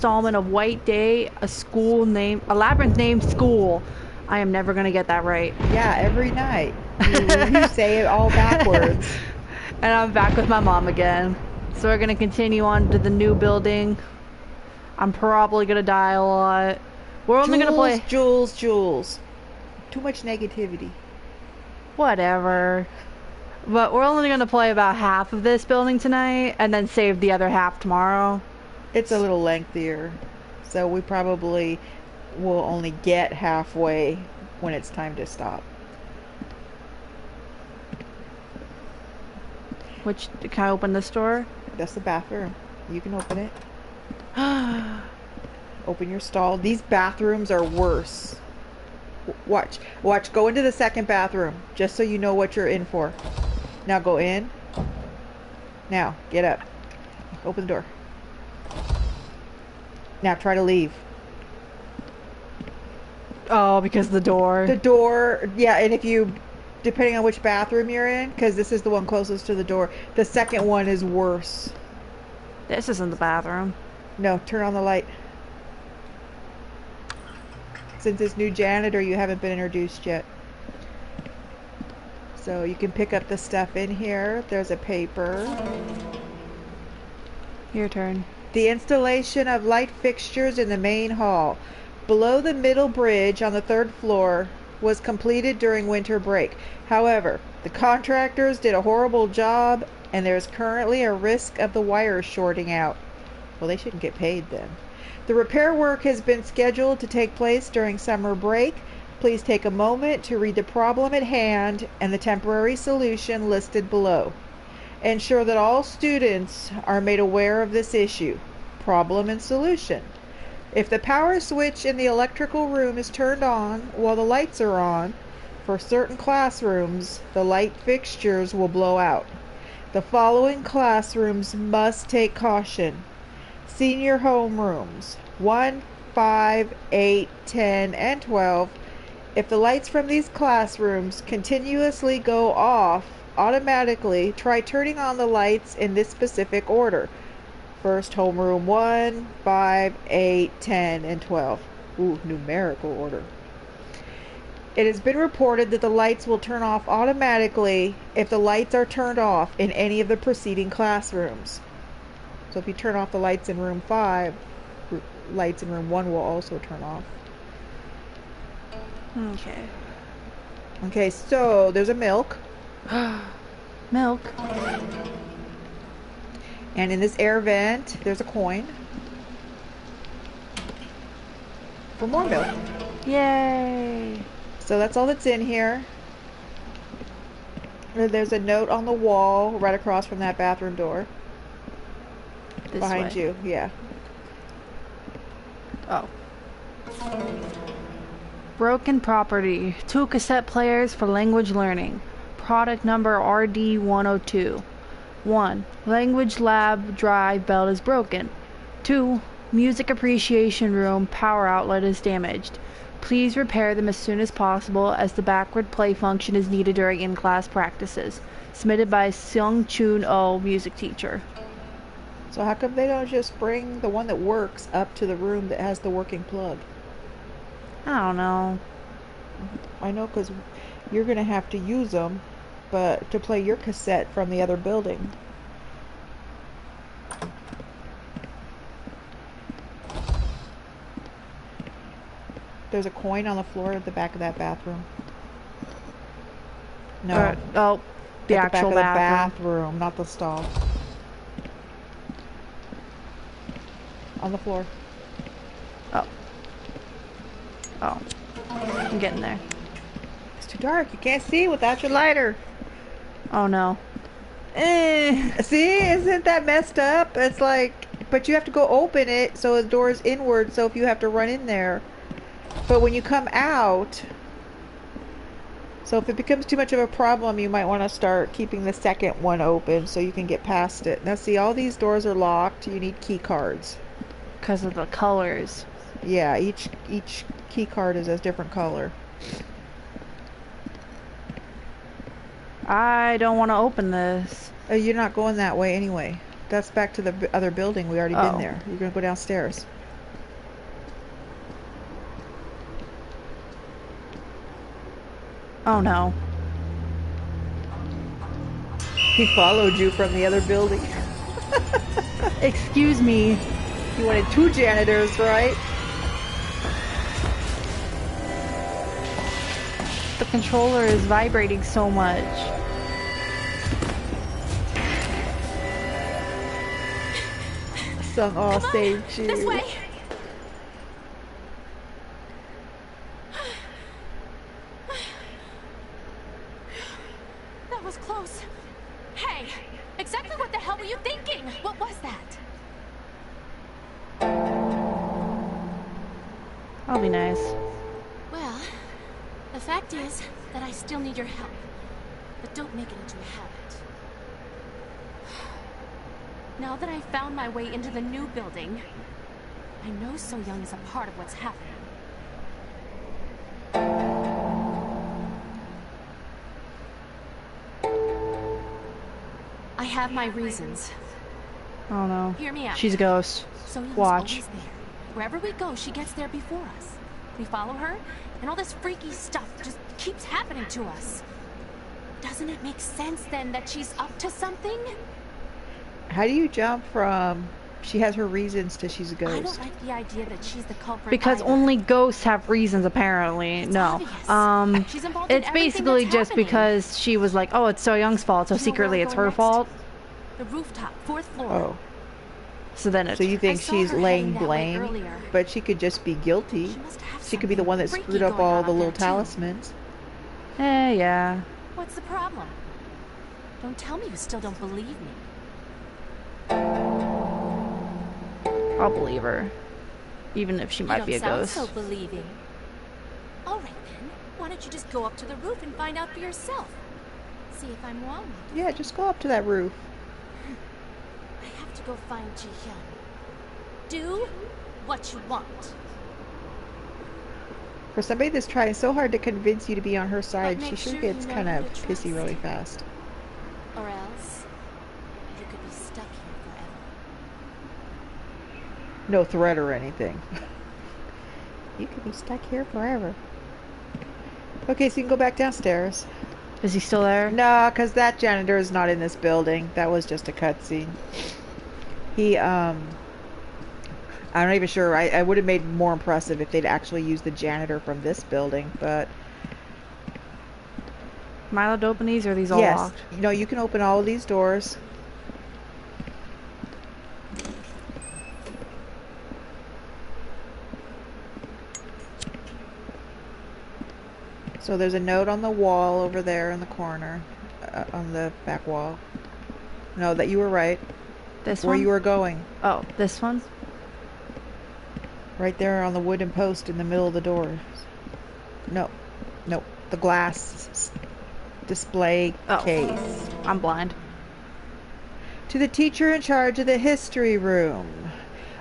installment of White Day, a labyrinth named School. I am never gonna get that right. Yeah, every night. You say it all backwards. And I'm back with my mom again. So we're gonna continue on to the new building. I'm probably gonna die a lot. We're only gonna Jules, play... Jules, Jules. Too much negativity. Whatever. But we're only gonna play about half of this building tonight, and then save the other half tomorrow. It's a little lengthier, so we probably will only get halfway when it's time to stop. Can I open this door? That's the bathroom. You can open it. Open your stall. These bathrooms are worse. Watch. Go into the second bathroom, just so you know what you're in for. Now go in. Now, get up. Open the door. Now try to leave. Oh, because the door. The door, yeah, and if you, depending on which bathroom you're in, because this is the one closest to the door, the second one is worse. This isn't the bathroom. No, turn on the light. Since it's new janitor, you haven't been introduced yet. So you can pick up the stuff in here. There's a paper. Your turn. The installation of light fixtures in the main hall below the middle bridge on the third floor was completed during winter break. However, the contractors did a horrible job and there is currently a risk of the wires shorting out. Well, they shouldn't get paid then. The repair work has been scheduled to take place during summer break. Please take a moment to read the problem at hand and the temporary solution listed below. Ensure that all students are made aware of this issue. Problem and solution. If the power switch in the electrical room is turned on while the lights are on, for certain classrooms, the light fixtures will blow out. The following classrooms must take caution. Senior homerooms 1, 5, 8, 10, and 12. If the lights from these classrooms continuously go off automatically, try turning on the lights in this specific order. First, homeroom 1, 5, 8, 10, and 12. Ooh, numerical order. It has been reported that the lights will turn off automatically if the lights are turned off in any of the preceding classrooms. So if you turn off the lights in room 5, lights in room 1 will also turn off. Okay. Okay, so there's a milk. Milk. And in this air vent, there's a coin. For more milk. Yay! So that's all that's in here. There's a note on the wall right across from that bathroom door. This Behind way. you, yeah. Oh. Broken property. 2 cassette players for language learning. Product number RD102. 1. Language lab drive belt is broken. 2. Music appreciation room power outlet is damaged. Please repair them as soon as possible as the backward play function is needed during in-class practices. Submitted by Seung Chun Oh, music teacher. So how come they don't just bring the one that works up to the room that has the working plug? I don't know. I know, because you're going to have to use them, but to play your cassette from the other building. There's a coin on the floor at the back of that bathroom. No. Oh, the at the actual back of the bathroom. bathroom, not the stall. On the floor. Oh. Oh. I'm getting there. It's too dark. You can't see without your lighter. Oh no. See, isn't that messed up? It's like, but you have to go open it so the door is inward, so if you have to run in there. But when you come out, so if it becomes too much of a problem, you might want to start keeping the second one open so you can get past it. Now see, all these doors are locked. You need key cards. Because of the colors. Yeah, each key card is a different color. I don't want to open this. You're not going that way anyway. That's back to the other building. We already been Oh. there. You're going to go downstairs. Oh no. He followed you from the other building. Excuse me. You wanted 2 janitors, right? The controller is vibrating so much. Sung all saved you. This way. That was close. Hey, exactly what the hell were you thinking? What was that? I'll be nice. Well, the fact is that I still need your help. But don't make it into a habit. Now that I've found my way into the new building, I know So Young is a part of what's happening. I have my reasons. Oh no. Hear me out. She's a ghost. So Young's Watch. always there. Wherever we go, she gets there before us. We follow her, and all this freaky stuff just keeps happening to us. Doesn't it make sense then that she's up to something? How do you jump from she has her reasons to she's a I don't ghost? like the idea that she's the culprit. Because either. only ghosts have reasons, apparently. It's No. obvious. She's involved in It's everything basically that's just happening. because she was like, oh, it's So Young's fault, so You know where secretly I'm it's going her next? fault. The rooftop, 4th floor. Oh. So then it's... So you think I saw she's her laying heading that way blame? earlier. But she could just be guilty. She must have She could be the something one that freaky screwed up going all on the up little there, too. talismans. yeah. What's the problem? Don't tell me you still don't believe me. I'll believe her. Even if she might be a You don't ghost. sound so believing. All right then. Why don't you just go up to the roof and find out for yourself? See if I'm wrong. Yeah, just go up to that roof. I have to go find Ji-hyun. Do what you want. For somebody that's trying so hard to convince you to be on her side, make she sure sure gets you know kind who of to pissy trust. really fast. Or else, you could be stuck here forever. No threat or anything. You could be stuck here forever. Okay, so you can go back downstairs. Is he still there? No, because that janitor is not in this building. That was just a cutscene. He, I'm not even sure. I would have made more impressive if they'd actually used the janitor from this building, but... Am I allowed to open these, or are these all yes. locked? No, you can open all of these doors. So there's a note on the wall over there in the corner, on the back wall. No, that you were right. This Where one? you were going. Oh, this one? Right there on the wooden post in the middle of the door. No. No. The glass display case. I'm blind. To the teacher in charge of the history room.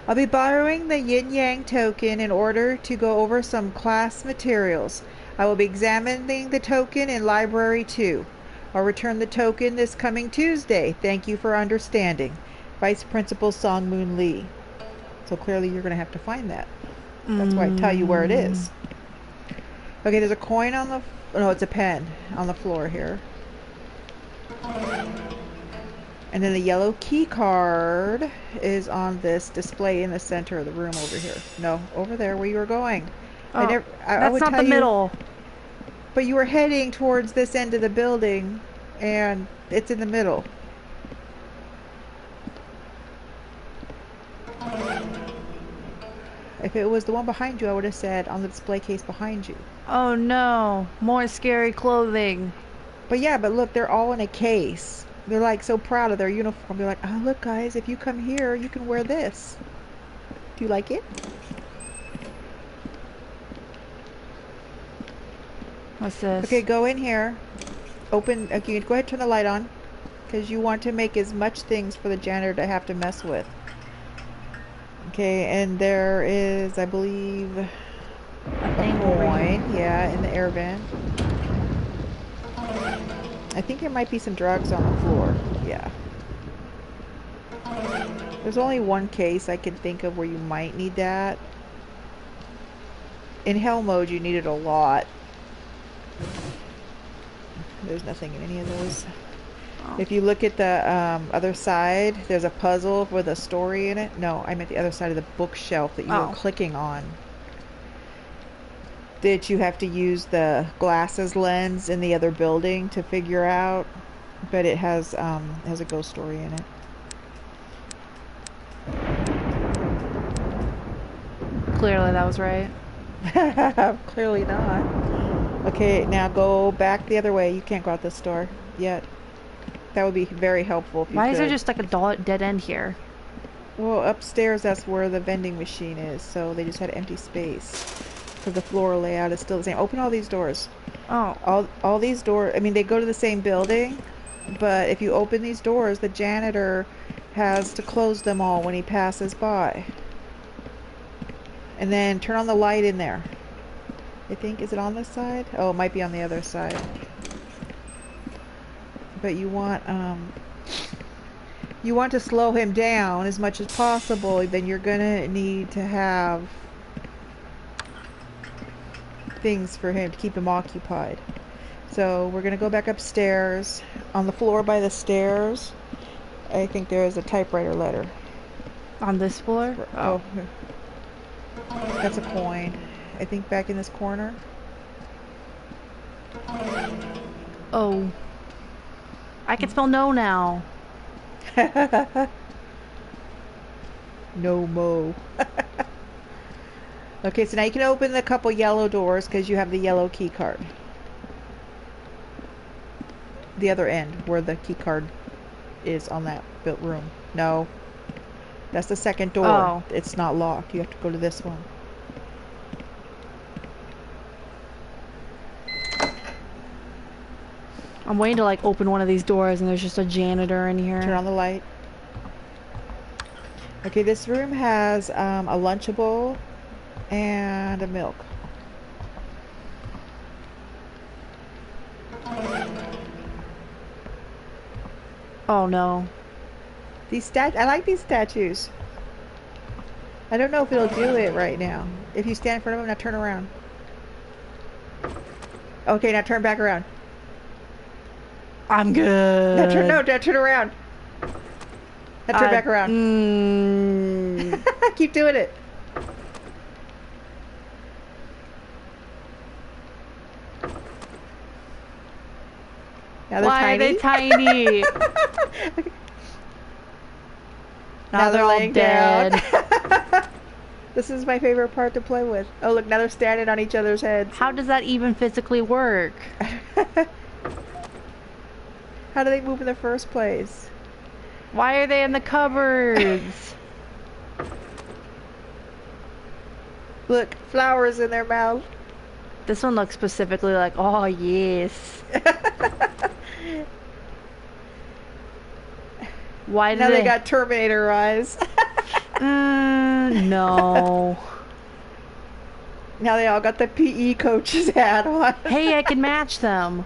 I'll be borrowing the Yin Yang token in order to go over some class materials. I will be examining the token in Library 2. I'll return the token this coming Tuesday. Thank you for understanding. Vice Principal Song Moon Lee. So clearly you're going to have to find that. That's why I tell you where it is. Okay, there's a coin on the... No, it's a pen on the floor here. And then the yellow key card is on this display in the center of the room over here. No, over there where you were going. Oh, I that's would not tell the you- middle. But you were heading towards this end of the building, and it's in the middle. If it was the one behind you, I would have said on the display case behind you. Oh no, more scary clothing. But yeah, but look, they're all in a case. They're like so proud of their uniform. They're like, oh look guys, if you come here, you can wear this. Do you like it? What's this? Okay, go in here. Open, okay, go ahead and turn the light on. Because you want to make as much things for the janitor to have to mess with. Okay, and there is, I believe, a coin. Yeah, in the air vent. I think there might be some drugs on the floor. Yeah. There's only one case I can think of where you might need that. In hell mode, you need it a lot. There's nothing in any of those. Oh. If you look at the other side, there's a puzzle with a story in it. No, I meant the other side of the bookshelf that you were clicking on. That you have to use the glasses lens in the other building to figure out, but it has a ghost story in it. Clearly that was right. Clearly not. Okay, now go back the other way. You can't go out this door yet. That would be very helpful if you Why could. is there just like a dead end here? Well, upstairs that's where the vending machine is, so they just had empty space. So the floor layout is still the same. Open all these doors. Oh. All these doors, I mean, they go to the same building, but if you open these doors, the janitor has to close them all when he passes by. And then turn on the light in there. I think, is it on this side? Oh, it might be on the other side. But you want to slow him down as much as possible. Then you're gonna need to have things for him to keep him occupied. So we're gonna go back upstairs. On the floor by the stairs, I think there is a typewriter letter. On this floor? Oh. That's a coin. I think back in this corner. Oh. I can spell no now. No mo. Okay, so now you can open the couple yellow doors because you have the yellow key card. The other end where the key card is on that built room. No. That's the second door. Oh. It's not locked. You have to go to this one. I'm waiting to like open one of these doors and there's just a janitor in here. Turn on the light. Okay, this room has a Lunchable and a milk. Oh no. I like these statues. I don't know if it'll do it right now. If you stand in front of them, now turn around. Okay, now turn back around. I'm good. Now turn around. Now turn back around. Keep doing it. Now they're Why tiny. are they tiny? Okay. Now they're all laying dead. down. This is my favorite part to play with. Oh, look, now they're standing on each other's heads. How does that even physically work? How do they move in the first place? Why are they in the cupboards? Look, flowers in their mouth. This one looks specifically like, oh yes. Why did Now they got Terminator eyes. No. Now they all got the PE coach's hat on. Hey, I can match them.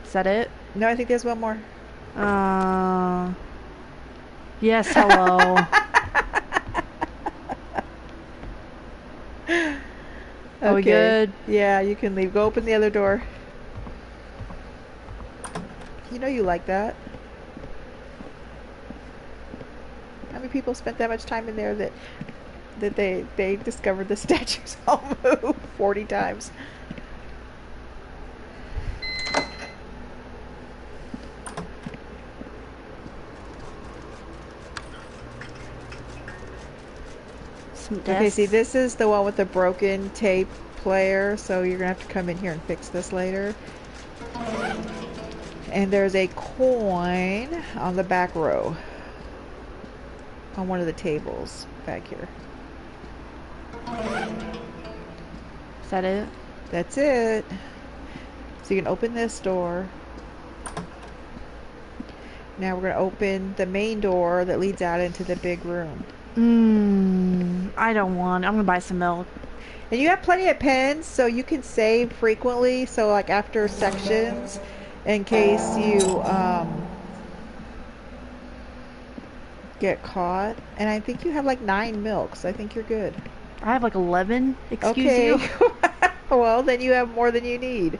Is that it? No, I think there's one more. Yes, hello. Are we good? Yeah, you can leave. Go open the other door. You know you like that. How many people spent that much time in there that they discovered the statues all move 40 times? Okay, see, this is the one with the broken tape player, so you're gonna have to come in here and fix this later. And there's a coin on the back row on one of the tables back here. Is that it? That's it. So you can open this door. Now we're gonna open the main door that leads out into the big room. I don't want. I'm gonna buy some milk. And you have plenty of pens, so you can save frequently. So like after sections, in case you get caught. And I think you have like 9 milks. I think you're good. I have like 11. Excuse Okay. you. Well, then you have more than you need.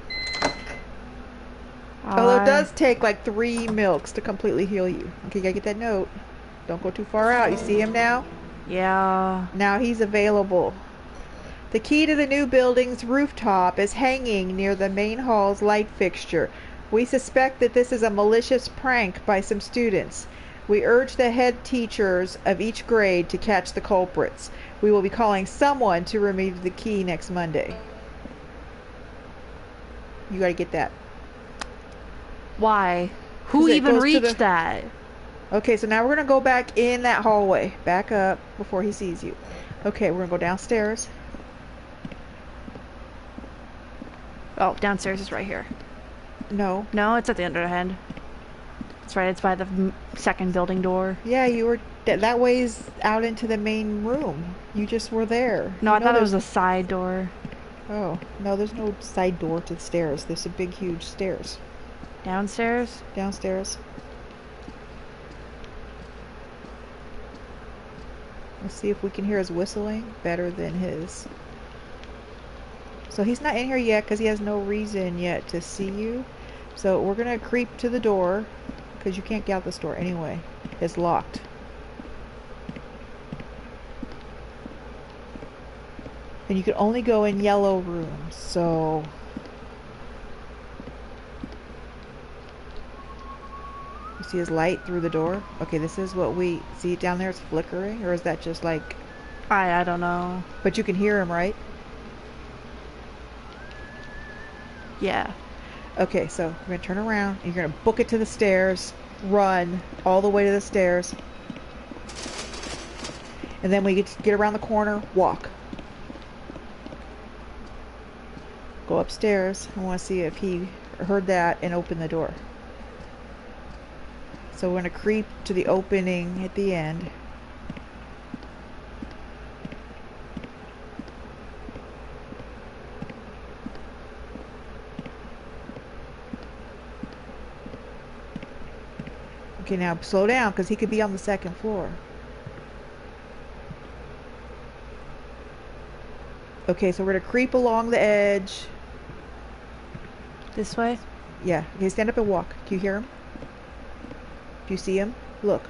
Although it does take like 3 milks to completely heal you. Okay, gotta get that note. Don't go too far out. You see him now? Yeah. Now he's available. The key to the new building's rooftop is hanging near the main hall's light fixture. We suspect that this is a malicious prank by some students. We urge the head teachers of each grade to catch the culprits. We will be calling someone to remove the key next Monday. You gotta get that. Why? Who 'Cause it even goes to reached the- that? Okay, so now we're gonna go back in that hallway. Back up before he sees you. Okay, we're gonna go downstairs. Oh, downstairs is right here. No. No, it's at the other end. That's right. It's by the second building door. Yeah, you were that way's out into the main room. You just were there. No, You I know thought it was there's- a side door. Oh, no, there's no side door to the stairs. There's a big, huge stairs. Downstairs? Downstairs. Let's see if we can hear his whistling better than his. So he's not in here yet because he has no reason yet to see you. So we're going to creep to the door because you can't get out this door anyway. It's locked. And you can only go in yellow rooms, so... You see his light through the door? Okay, this is what we... See it down there? It's flickering? Or is that just like... I don't know. But you can hear him, right? Yeah. Okay, so we're going to turn around. And you're going to book it to the stairs. Run all the way to the stairs. And then we get around the corner. Walk. Go upstairs. I want to see if he heard that and open the door. So we're going to creep to the opening at the end. Okay, now slow down because he could be on the second floor. Okay, so we're going to creep along the edge. This way? Yeah. Okay, stand up and walk. Do you hear him? Do you see him? Look.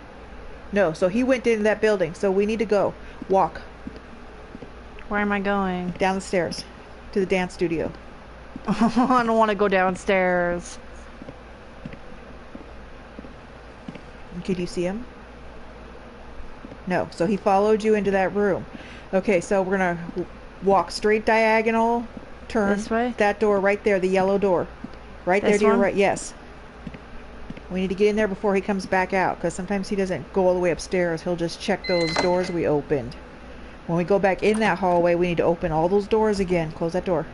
No, so he went into that building. So we need to go. Walk Where am I going? down the stairs to the dance studio. I don't want to go downstairs. Okay, do you see him? No, so he followed you into that room. Okay, so we're going to walk straight diagonal. Turn. This way? That door right there, the yellow door. Right there This to your one? right. Yes. We need to get in there before he comes back out because sometimes he doesn't go all the way upstairs. He'll just check those doors we opened. When we go back in that hallway, we need to open all those doors again. Close that door.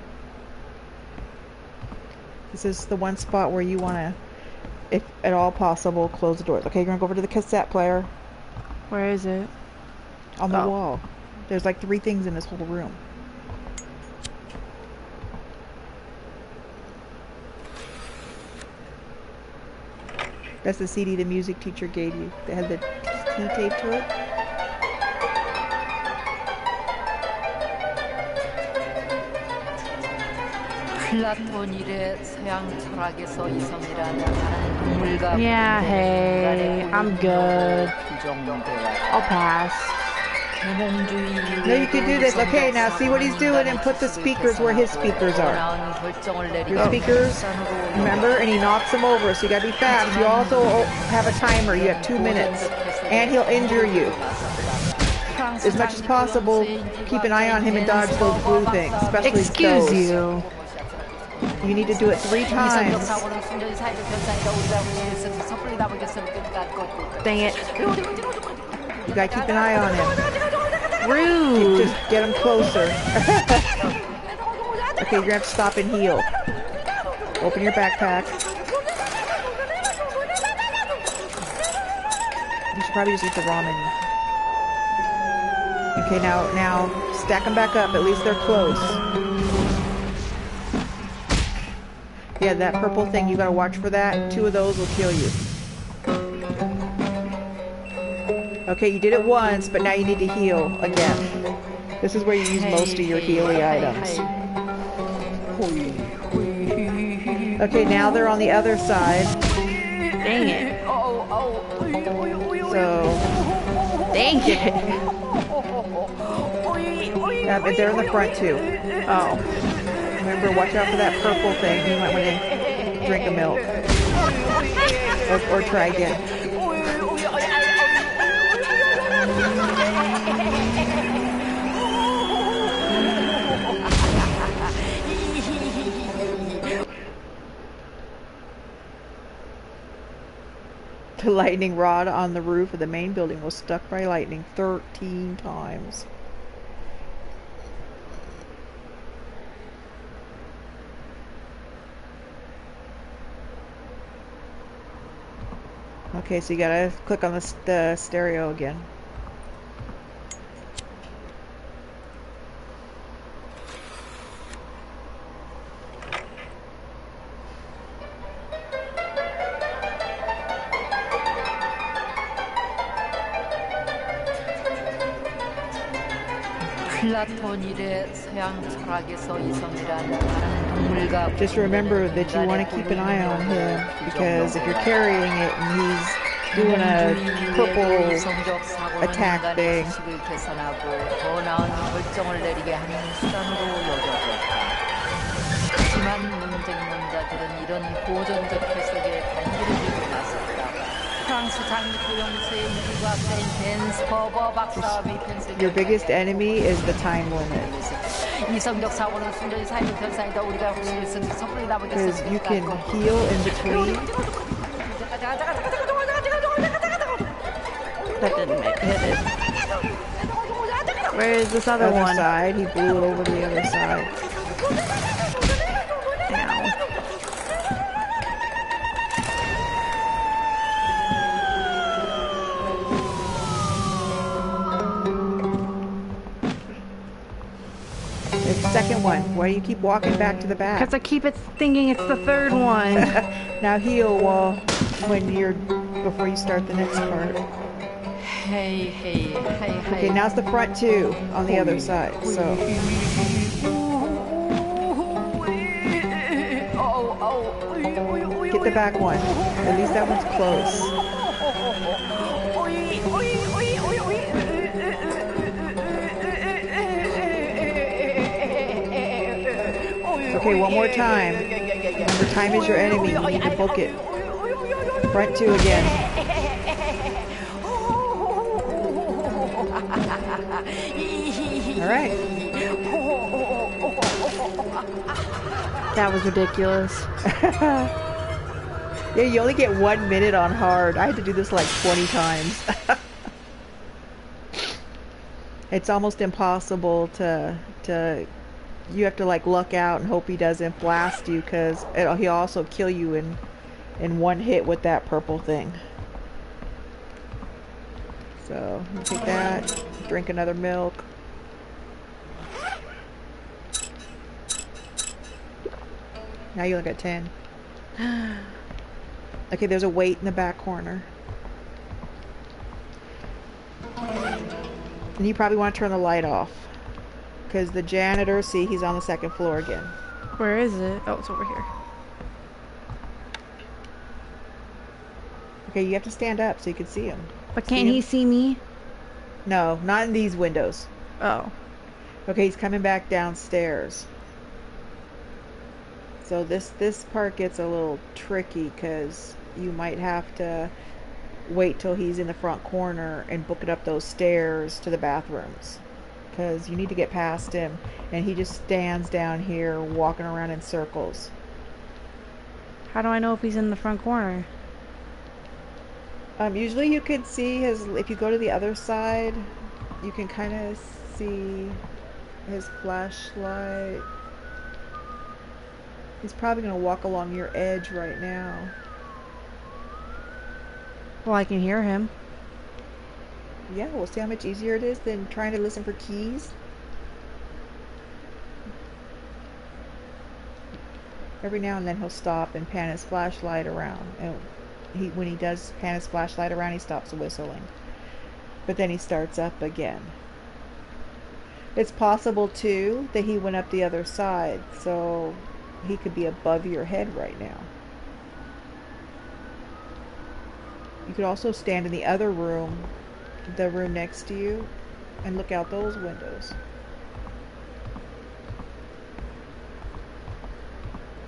This is the one spot where you want to, if at all possible, close the doors. Okay, you're going to go over to the cassette player Where is it? on the Oh. wall. There's like 3 things in this whole room. That's the CD the music teacher gave you. That had the T tape to it. 플라톤 이래 서양 철학에서 이성이라는 동물과 Yeah, hey, I'm good. I'll pass. No, you can do this. Okay, now see what he's doing and put the speakers where his speakers are. Your speakers, remember? And he knocks them over, so you gotta be fast. You also have a timer. You have 2 minutes. And he'll injure you. As much as possible, keep an eye on him and dodge those blue things, especially Excuse those. you. You need to do it 3 times. Dang it. You gotta keep an eye on him. Rude. Just get him closer. Okay, you're gonna have to stop and heal. Open your backpack. You should probably just eat the ramen. Okay, now stack them back up. At least they're close. Yeah, that purple thing, you gotta watch for that. 2 of those will kill you. Okay, you did it once, but now you need to heal again. This is where you use most of your Healy items. Okay, now they're on the other side. Dang it. So, Dang it. but they're in the front too. Oh. Remember, watch out for that purple thing. You might want to drink a milk. Or try again. The lightning rod on the roof of the main building was struck by lightning 13 times. Okay, so you gotta click on the stereo again. Just remember that you want to keep an eye on him, because if you're carrying it and he's doing a purple attack thing, your biggest enemy is the time limit. Because you can heal in between. That didn't make it. Where is this other one? Side. He blew it over to the other side. Second one. Why do you keep walking back to the back? Because I keep thinking it's the third one. Now heal before you start the next part. Okay, now it's the front two on the other side. So. Get the back one. At least that one's close. Okay, one more time. Remember, time is your enemy. You need to book it. Front two again. Alright. That was ridiculous. Yeah, you only get 1 minute on hard. I had to do this like 20 times. It's almost impossible to you have to like luck out and hope he doesn't blast you, because he'll also kill you in one hit with that purple thing. So you take that, drink another milk. Now you only got 10. Okay, there's a weight in the back corner. And you probably want to turn the light off. Because the janitor, see, he's on the second floor again. Where is it? Oh, it's over here. Okay, you have to stand up so you can see him. But can't he see me? No, not in these windows. Oh. Okay, he's coming back downstairs. So this part gets a little tricky, because you might have to wait till he's in the front corner and book it up those stairs to the bathrooms. Because you need to get past him, and he just stands down here walking around in circles. How do I know if he's in the front corner? Usually you can see if you go to the other side, you can kind of see his flashlight. He's probably going to walk along your edge right now. Well, I can hear him. Yeah, we'll see how much easier it is than trying to listen for keys. Every now and then he'll stop and pan his flashlight around. And when he does pan his flashlight around, he stops whistling. But then he starts up again. It's possible too that he went up the other side, so he could be above your head right now. You could also stand in the other room, the room next to you, and look out those windows.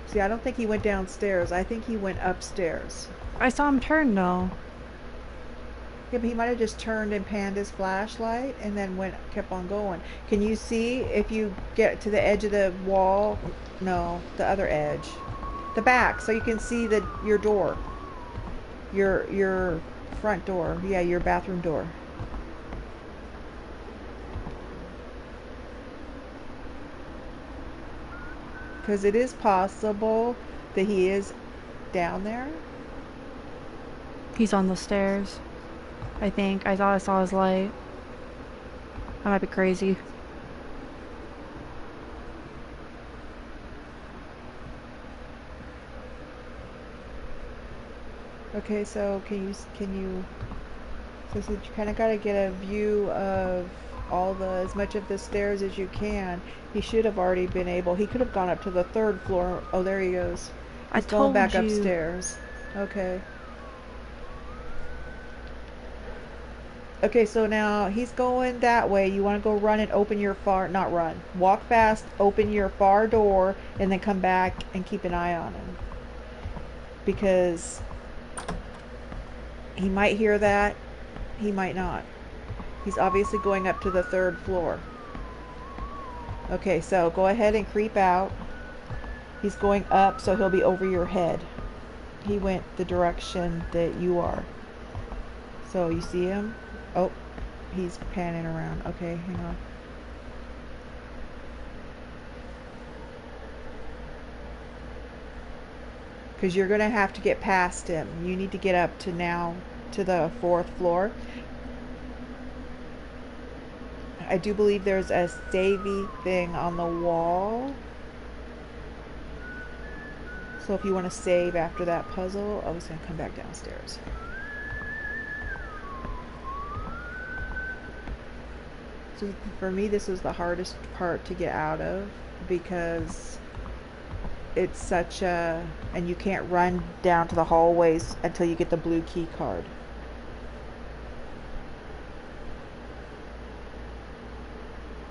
See, I don't think he went downstairs. I think he went upstairs. I saw him turn though. Yeah, but he might have just turned and panned his flashlight and then kept on going. Can you see if you get to the edge of the wall? No, the other edge. The back, so you can see your door. Your front door. Yeah, your bathroom door. Because it is possible that he is down there. He's on the stairs. I think. I thought I saw his light. I might be crazy. Okay, so can you so you kind of got to get a view of as much of the stairs as you can. He should have already been able. He could have gone up to the 3rd floor. Oh, there he goes. I He's going told back you. upstairs. Okay. Okay, so now he's going that way. You want to go run and open your not run. Walk fast, open your far door, and then come back and keep an eye on him. Because he might hear that. He might not. He's obviously going up to the 3rd floor. Okay, so go ahead and creep out. He's going up, so he'll be over your head. He went the direction that you are. So you see him? Oh, he's panning around. Okay, hang on. Because you're going to have to get past him. You need to get up to the 4th floor. I do believe there's a savey thing on the wall. So if you want to save after that puzzle, I was going to come back downstairs. So for me, this is the hardest part to get out of because it's such a... and you can't run down to the hallways until you get the blue key card.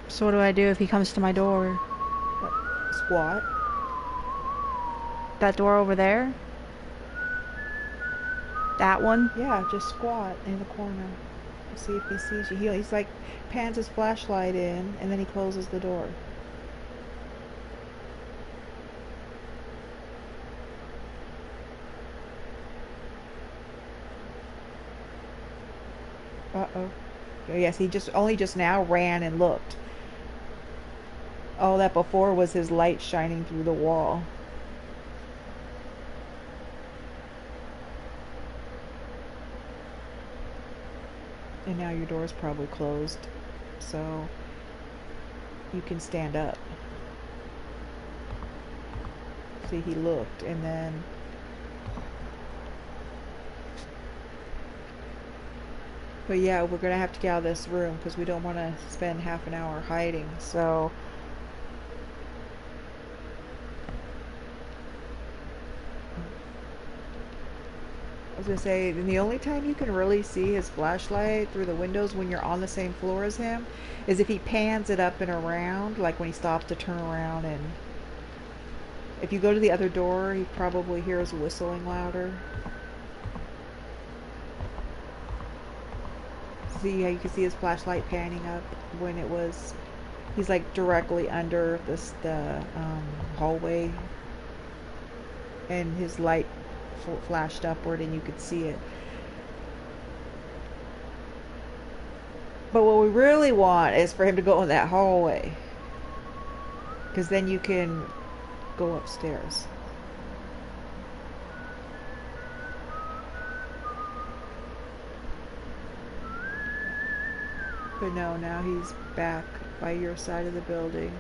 So what do I do if he comes to my door? Squat. That door over there? That one? Yeah, just squat in the corner. See if he sees you. He's like pans his flashlight in and then he closes the door. Uh-oh. Yes, he only just now ran and looked. All that before was his light shining through the wall. And now your door is probably closed, so you can stand up. See, he looked, and then... But yeah, we're going to have to get out of this room, because we don't want to spend half an hour hiding, so... I was going to say, the only time you can really see his flashlight through the windows when you're on the same floor as him is if he pans it up and around, like when he stops to turn around. And if you go to the other door, he probably hears whistling louder. See how you can see his flashlight panning up when he's like directly under the hallway, and his light flashed upward and you could see it. But what we really want is for him to go in that hallway, because then you can go upstairs. But no, now he's back by your side of the building,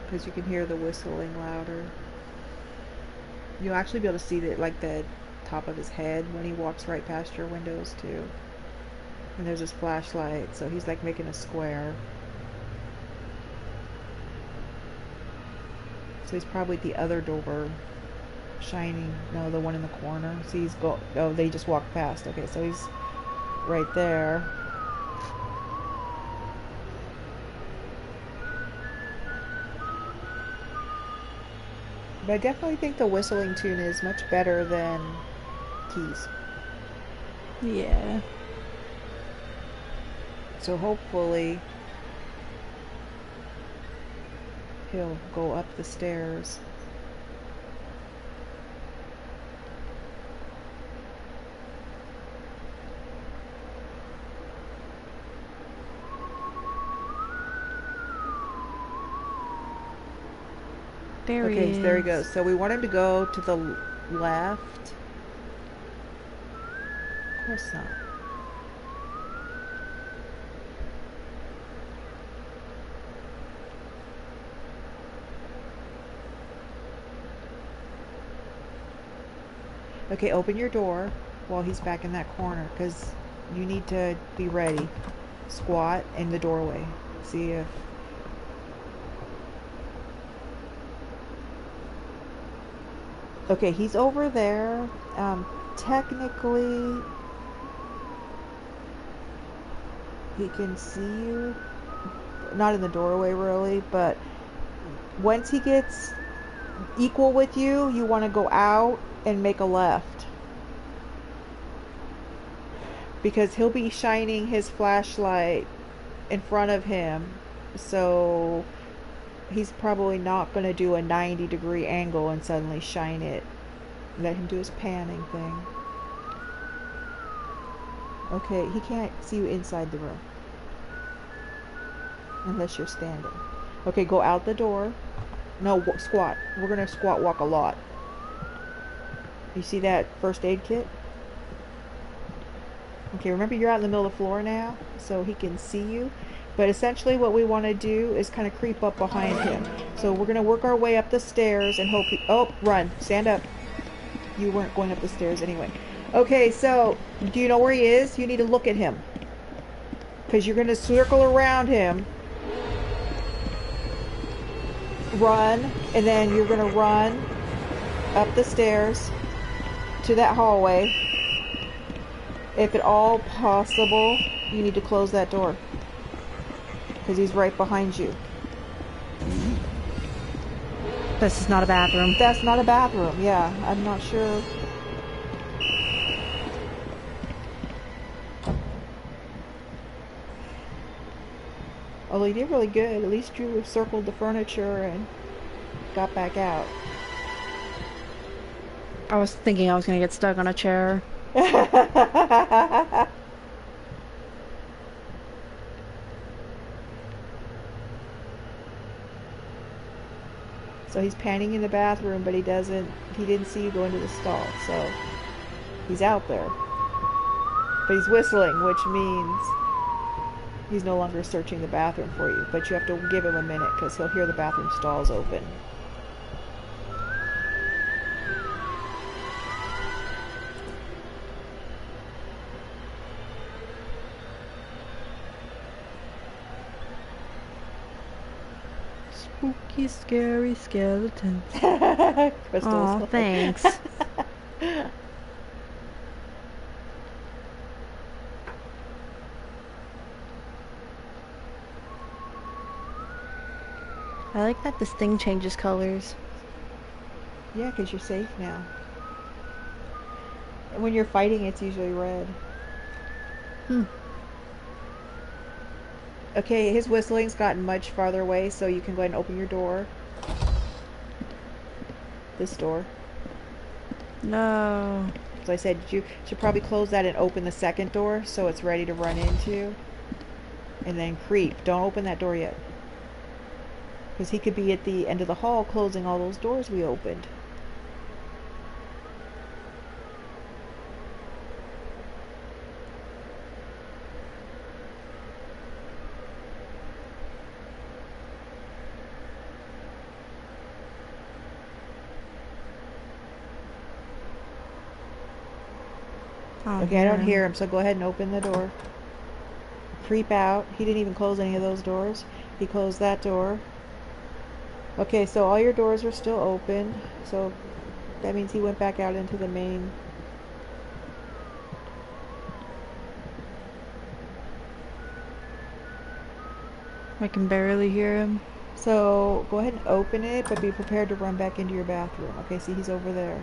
because you can hear the whistling louder. You'll actually be able to see the top of his head when he walks right past your windows too. And there's his flashlight, so he's like making a square. So he's probably at the other door. Shining. No, the one in the corner. See, he's go. Oh, they just walked past. Okay, so he's right there. But I definitely think the whistling tune is much better than keys. Yeah. So hopefully he'll go up the stairs. There he Okay, is. so there he goes. So we want him to go to the left. Of course not. Okay, open your door while he's back in that corner, because you need to be ready. Squat in the doorway. See if... Okay, he's over there. Technically, he can see you. Not in the doorway, really, but once he gets equal with you, you want to go out and make a left. Because he'll be shining his flashlight in front of him, so he's probably not going to do a 90-degree angle and suddenly shine it. Let him do his panning thing. Okay, he can't see you inside the room. Unless you're standing. Okay, go out the door. No, squat. We're going to squat walk a lot. You see that first aid kit? Okay, remember you're out in the middle of the floor now, so he can see you. But essentially what we want to do is kind of creep up behind him. So we're going to work our way up the stairs and hope he... Oh, run. Stand up. You weren't going up the stairs anyway. Okay, so do you know where he is? You need to look at him. Because you're going to circle around him. Run. And then you're going to run up the stairs to that hallway. If at all possible, you need to close that door. Because he's right behind you. This is not a bathroom. That's not a bathroom, yeah. I'm not sure. Although you did really good. At least you circled the furniture and got back out. I was thinking I was going to get stuck on a chair. So he's panning in the bathroom, but he didn't see you go into the stall, so he's out there. But he's whistling, which means he's no longer searching the bathroom for you. But you have to give him a minute, because he'll hear the bathroom stalls open. Spooky, scary skeletons. Crystal's Aw, thanks. I like that this thing changes colors. Yeah, because you're safe now. When you're fighting, it's usually red. Okay, his whistling's gotten much farther away, so you can go ahead and open your door. This door. No. So I said you should probably close that and open the second door so it's ready to run into. And then creep. Don't open that door yet. Because he could be at the end of the hall closing all those doors we opened. Okay, I don't hear him, so go ahead and open the door. Creep out. He didn't even close any of those doors. He closed that door. Okay, so all your doors are still open. So that means he went back out into the main. I can barely hear him. So go ahead and open it, but be prepared to run back into your bathroom. Okay, see, he's over there.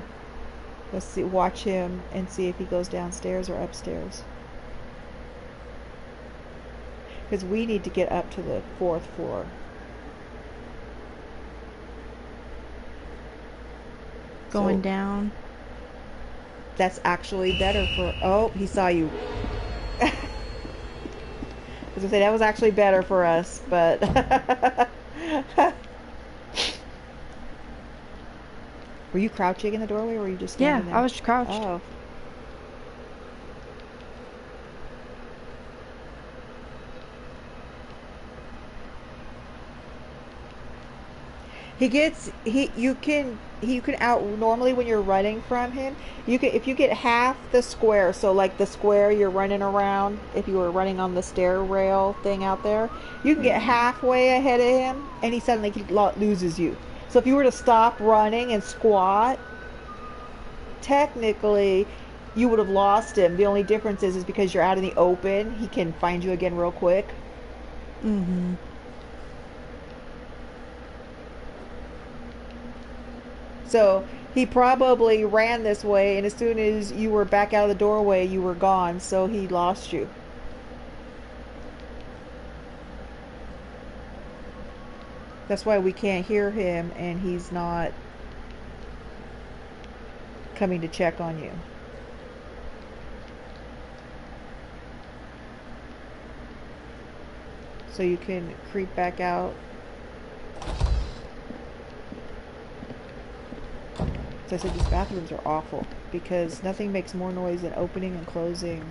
Let's see, watch him and see if he goes downstairs or upstairs. Because we need to get up to the 4th floor. Going So down. that's actually better for. Oh, he saw you. I was gonna say that was actually better for us, but. Were you crouching in the doorway or were you just Yeah, standing I there? was crouched. Oh. You can out normally when you're running from him, you can if you get half the square, so like the square you're running around, if you were running on the stair rail thing out there, you can get halfway ahead of him and he suddenly loses you. So if you were to stop running and squat, technically you would have lost him. The only difference is because you're out in the open, he can find you again real quick. Mm-hmm. So he probably ran this way, and as soon as you were back out of the doorway, you were gone. So he lost you. That's why we can't hear him, and he's not coming to check on you. So you can creep back out. So I said these bathrooms are awful because nothing makes more noise than opening and closing.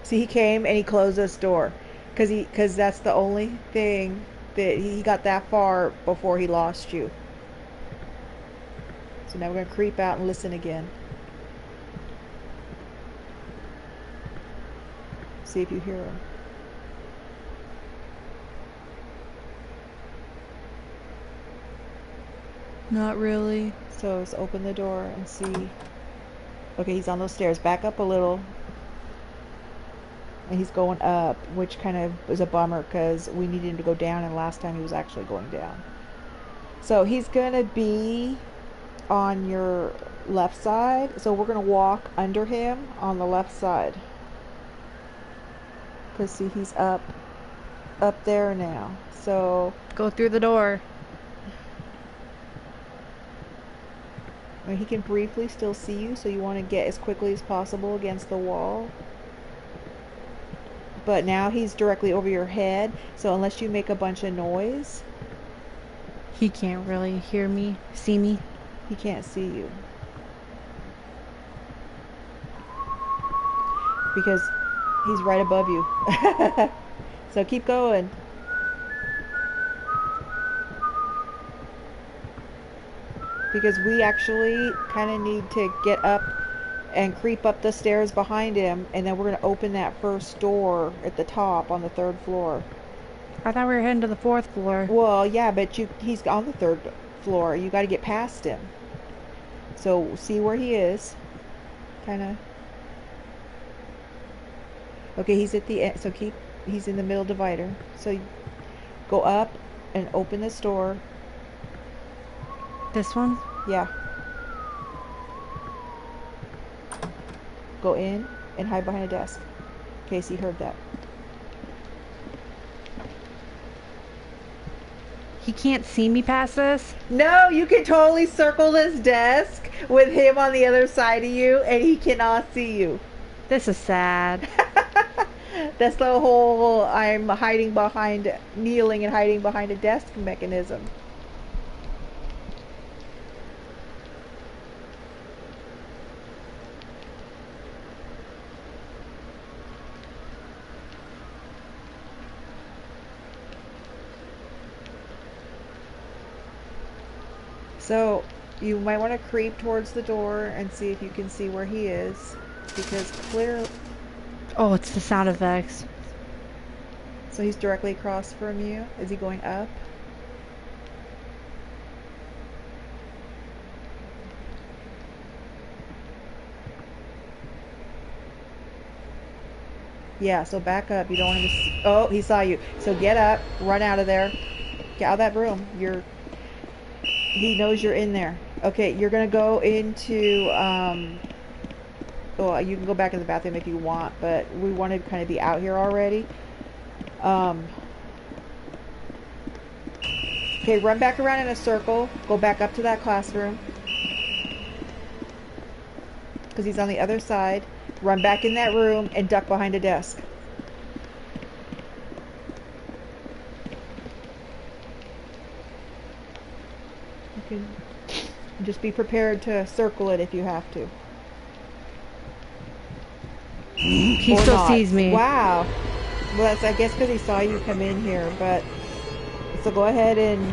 See, he came and he closed this door because that's the only thing that he got that far before he lost you. So now we're gonna creep out and listen again. See if you hear him. Not really. So let's open the door and see. Okay, he's on those stairs. Back up a little. And he's going up, which kind of is a bummer because we needed him to go down, and last time he was actually going down. So he's going to be on your left side. So we're going to walk under him on the left side. Because see, he's up there now. So Go through the door. he can briefly still see you, so you want to get as quickly as possible against the wall. But now he's directly over your head, so unless you make a bunch of noise, He can't really hear me, see me. he can't see you. Because he's right above you. So keep going. Because we actually kind of need to get up and creep up the stairs behind him, and then we're going to open that first door at the top on the 3rd floor. I thought we were heading to the 4th floor. Well, yeah, but he's on the 3rd floor. You got to get past him. So see where he is. Kind of. Okay, he's at the end. So he's in the middle divider. So you go up and open this door. This one? Yeah. Go in and hide behind a desk. Casey heard that. He can't see me past this? No, you can totally circle this desk with him on the other side of you, and he cannot see you. This is sad. That's the whole I'm kneeling and hiding behind a desk mechanism. So you might want to creep towards the door and see if you can see where he is, because clearly, Oh, it's the sound effects. So he's directly across from you. Is he going up? Yeah, so back up. You don't want him to see. Oh, he saw you. So get up, run out of there. Get out of that room. He knows you're in there. Okay, you're gonna go into, well, you can go back in the bathroom if you want, but we want to kind of be out here already. Okay, run back around in a circle. Go back up to that classroom. Because he's on the other side. Run back in that room and duck behind a desk. You can just be prepared to circle it if you have to. He Or still not. sees me. Wow. Well, that's, I guess, because he saw you come in here, but... So go ahead and...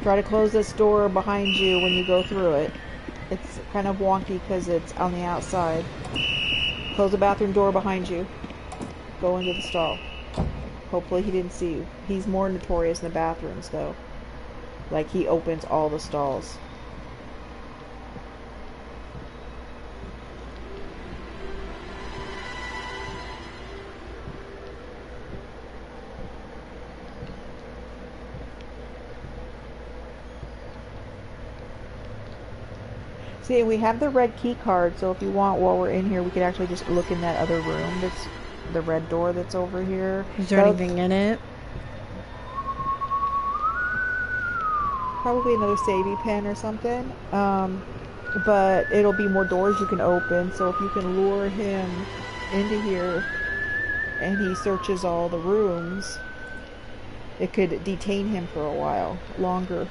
try to close this door behind you when you go through it. It's kind of wonky because it's on the outside. Close the bathroom door behind you. Go into the stall. Hopefully he didn't see you. He's more notorious in the bathrooms, though. Like, he opens all the stalls. See, we have the red key card, so if you want, while we're in here, we could actually just look in that other room. That's the red door that's over here. Is there anything in it? Probably another savey pen or something. But it'll be more doors you can open, so if you can lure him into here and he searches all the rooms, it could detain him for a while longer.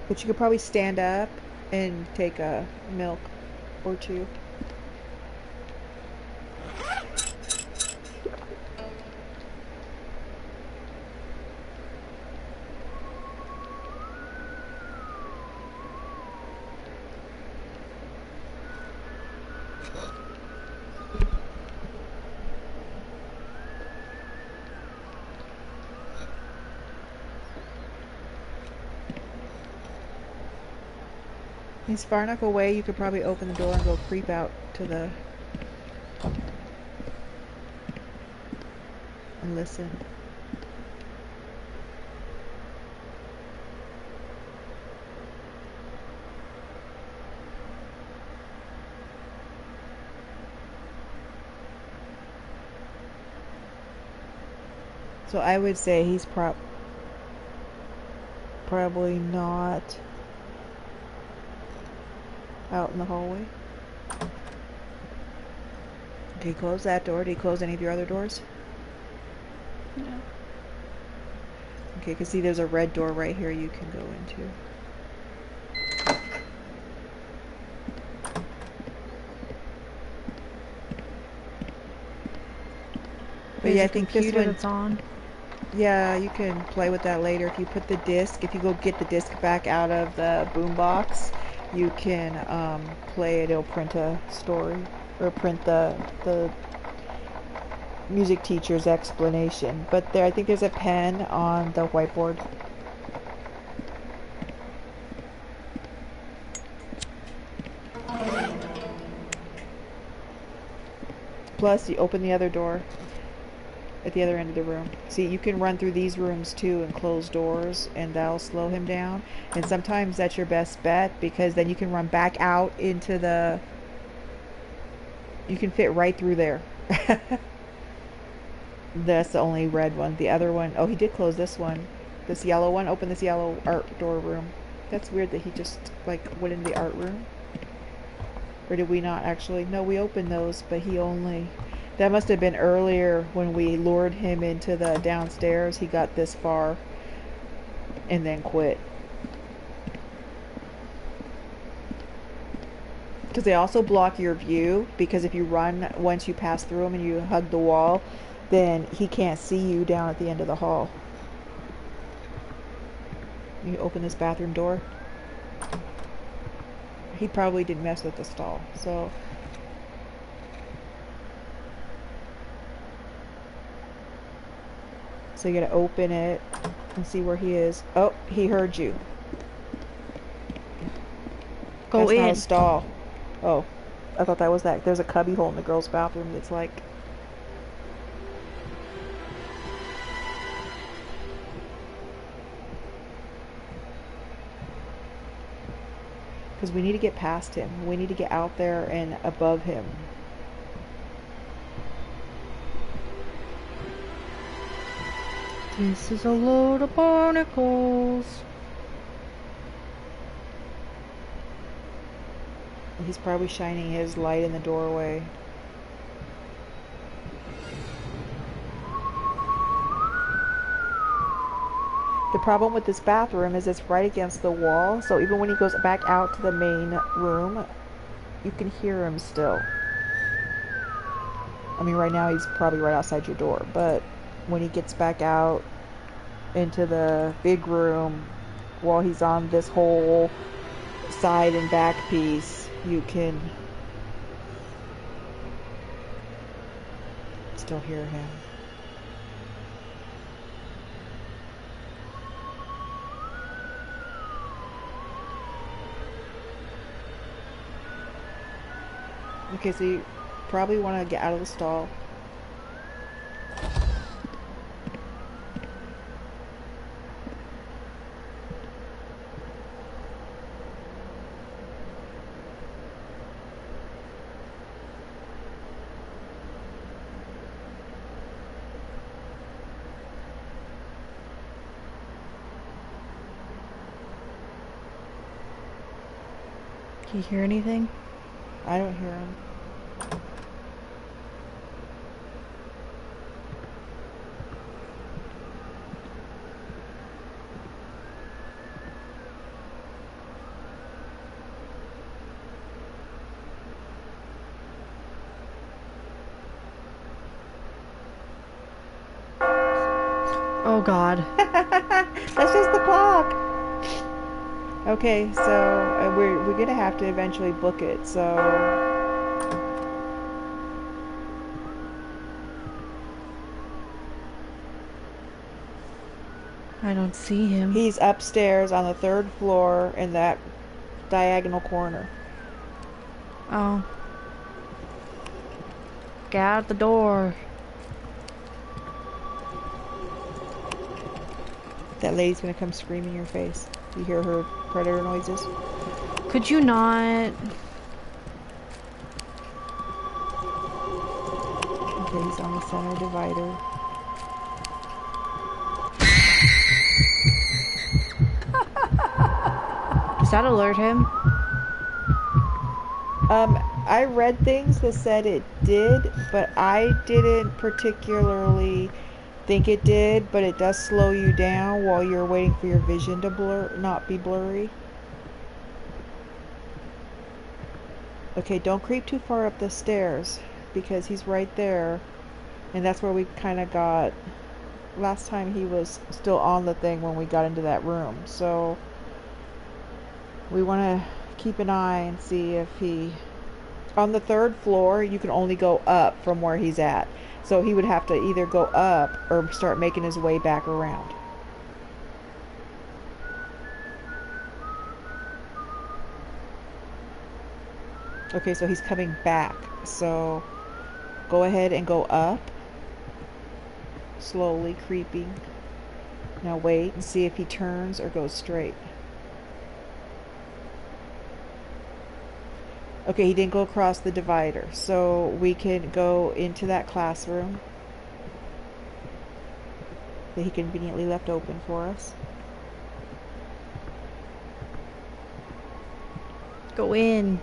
But you could probably stand up and take a milk or two. He's far enough away, you could probably open the door and go creep out to the... and listen. So I would say he's probably not out in the hallway. Okay, close that door. Did you close any of your other doors? No. Okay, you can see there's a red door right here you can go into. But yeah, I think this one... that's on. Yeah, you can play with that later. If you put the disc, if you go get the disc back out of the boombox, you can play it. It'll print a story, or print the music teacher's explanation. But there, I think there's a pen on the whiteboard. Plus, you open the other door at the other end of the room. See, you can run through these rooms too and close doors, and that'll slow him down. And sometimes that's your best bet, because then you can run back out into the... You can fit right through there. That's the only red one. The other one... Oh, he did close this one. This yellow one. Open this yellow art door room. That's weird that he just, like, went into the art room. Or did we not actually? No, we opened those, but he only... That must have been earlier when we lured him into the downstairs. He got this far and then quit. Because they also block your view, because if you run once you pass through him and you hug the wall, then he can't see you down at the end of the hall. You open this bathroom door. He probably did mess with the stall, so. So you gotta open it and see where he is. Oh, he heard you. Go That's in. not a stall. Oh, I thought that was that. There's a cubby hole in the girls' bathroom that's like. Because we need to get past him. We need to get out there and above him. This is a load of barnacles. He's probably shining his light in the doorway. The problem with this bathroom is it's right against the wall, so even when he goes back out to the main room, you can hear him still. I mean, right now he's probably right outside your door, but when he gets back out into the big room, while he's on this whole side and back piece, you can still hear him. Okay, so you probably want to get out of the stall. Do you hear anything? I don't hear him. Oh God. That's just the clock. Okay, so we're gonna have to eventually book it. So I don't see him. he's upstairs on the 3rd floor in that diagonal corner. Oh. Get out the door. That lady's gonna come screaming in your face. You hear her predator noises? Could you not? Okay, he's on the center divider. Does that alert him? I read things that said it did, but I didn't particularly think it did, but it does slow you down while you're waiting for your vision to not be blurry. Okay, don't creep too far up the stairs because he's right there, and that's where we kind of got last time. He was still on the thing when we got into that room, so we want to keep an eye and see if he on the 3rd floor. You can only go up from where he's at, so he would have to either go up or start making his way back around. Okay, so he's coming back, so go ahead and go up, slowly creeping. Now wait and see if he turns or goes straight. Okay, he didn't go across the divider, so we can go into that classroom that he conveniently left open for us. Go in.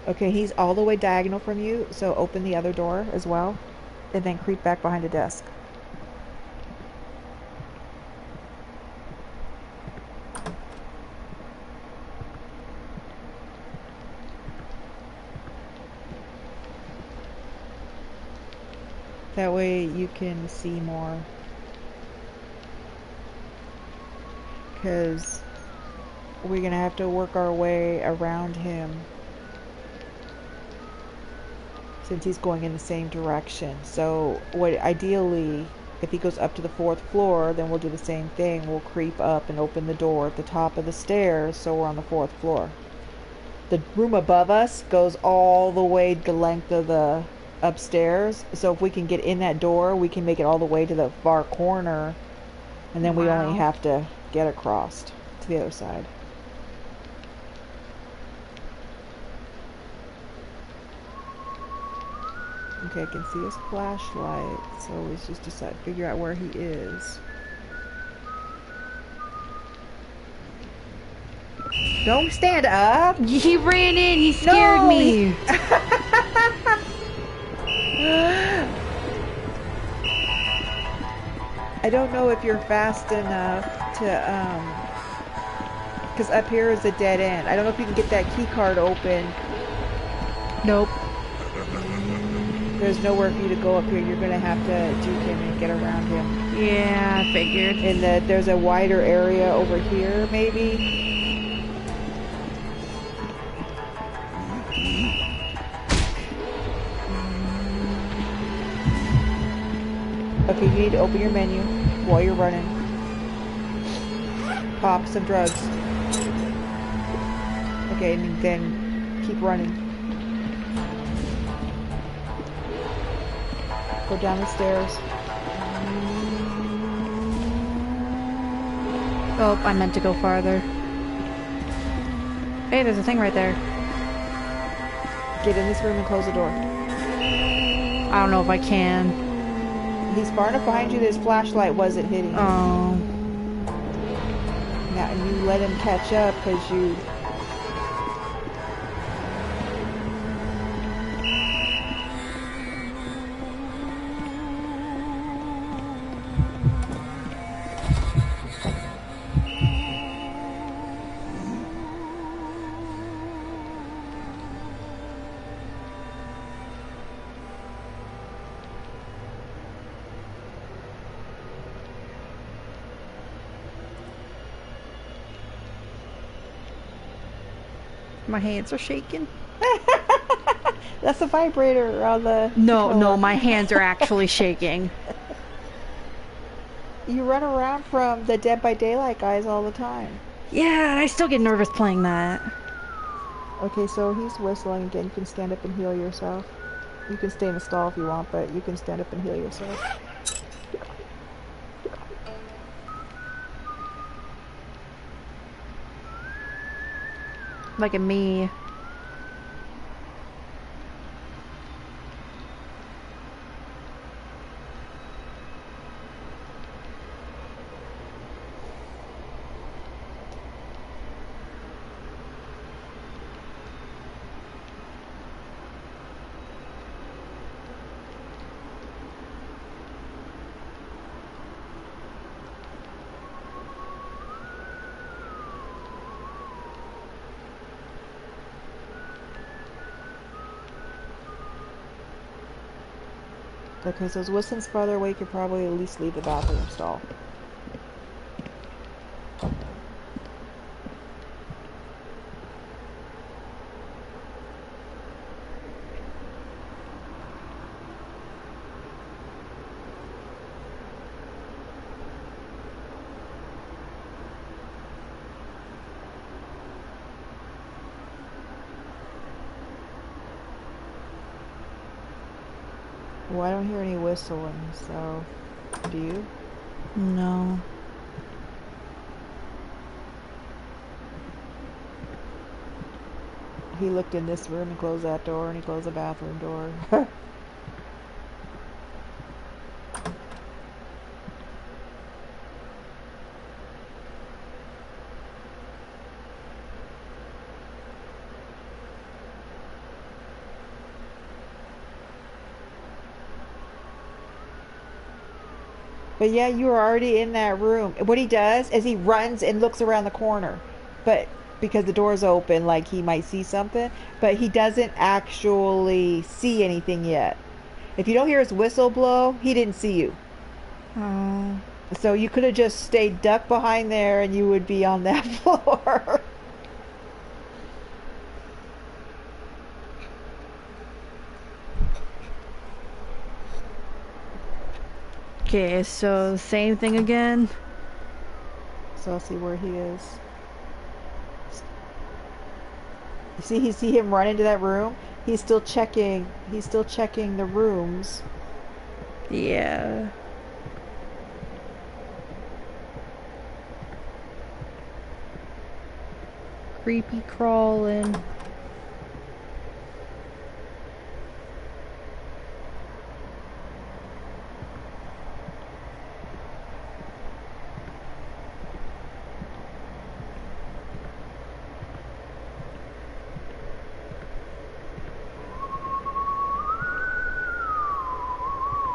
Okay, he's all the way diagonal from you, so open the other door as well, and then creep back behind a desk. That way you can see more. Because we're going to have to work our way around him. Since he's going in the same direction. So ideally, if he goes up to the 4th floor, then we'll do the same thing. We'll creep up and open the door at the top of the stairs so we're on the 4th floor. The room above us goes all the way the length of the upstairs. So if we can get in that door, we can make it all the way to the far corner. And then we only have to get across to the other side. Okay, I can see his flashlight, so let's just figure out where he is. Don't stand up! He ran in, he scared me! I don't know if you're fast enough to, because up here is a dead end. I don't know if you can get that key card open. Nope. There's nowhere for you to go up here. You're going to have to juke him and get around him. Yeah, I figured. And there's a wider area over here, maybe. Okay, you need to open your menu while you're running. Pop some drugs. Okay, and then keep running. Go down the stairs. Oh, I meant to go farther. Hey, there's a thing right there. Get in this room and close the door. I don't know if I can. He's far enough behind you that his flashlight wasn't hitting you. Oh. Now, and you let him catch up because you... My hands are shaking. That's the vibrator on the... No, my hands are actually shaking. You run around from the Dead by Daylight guys all the time. Yeah, I still get nervous playing that. Okay, so he's whistling again. You can stand up and heal yourself. You can stay in the stall if you want, but you can stand up and heal yourself. Look at me. Okay, so as Wiston's farther away, you could probably at least leave the bathroom stall. Well, I don't hear any whistling, so... Do you? No. He looked in this room and closed that door, and he closed the bathroom door. But yeah, you were already in that room. What he does is he runs and looks around the corner. But because the door's open, like he might see something. But he doesn't actually see anything yet. If you don't hear his whistle blow, he didn't see you. Oh. So you could have just stayed ducked behind there and you would be on that floor. Okay, so same thing again. So I'll see where he is. You see him run into that room? He's still checking the rooms. Yeah. Creepy crawling.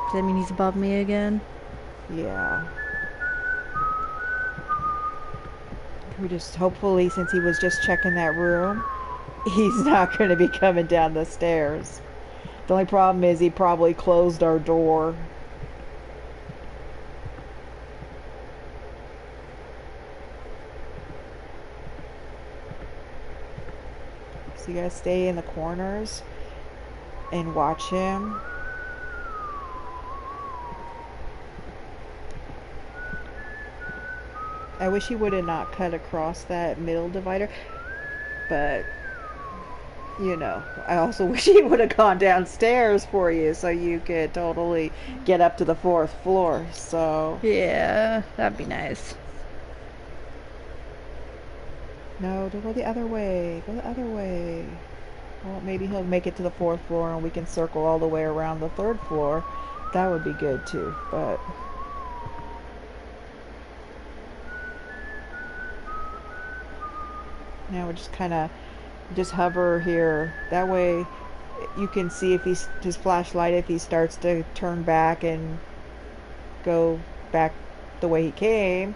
Does that mean he's above me again? Yeah. We just hopefully, since he was just checking that room, he's not going to be coming down the stairs. The only problem is he probably closed our door. So you gotta stay in the corners and watch him. I wish he would have not cut across that middle divider, but you know, I also wish he would have gone downstairs for you so you could totally get up to the 4th floor. So Yeah, that'd be nice. no, don't go the other way. Go the other way. Well, maybe he'll make it to the 4th floor and we can circle all the way around the 3rd floor. That would be good too, but now we're just kind of just hover here. That way you can see if he's his flashlight, if he starts to turn back and go back the way he came.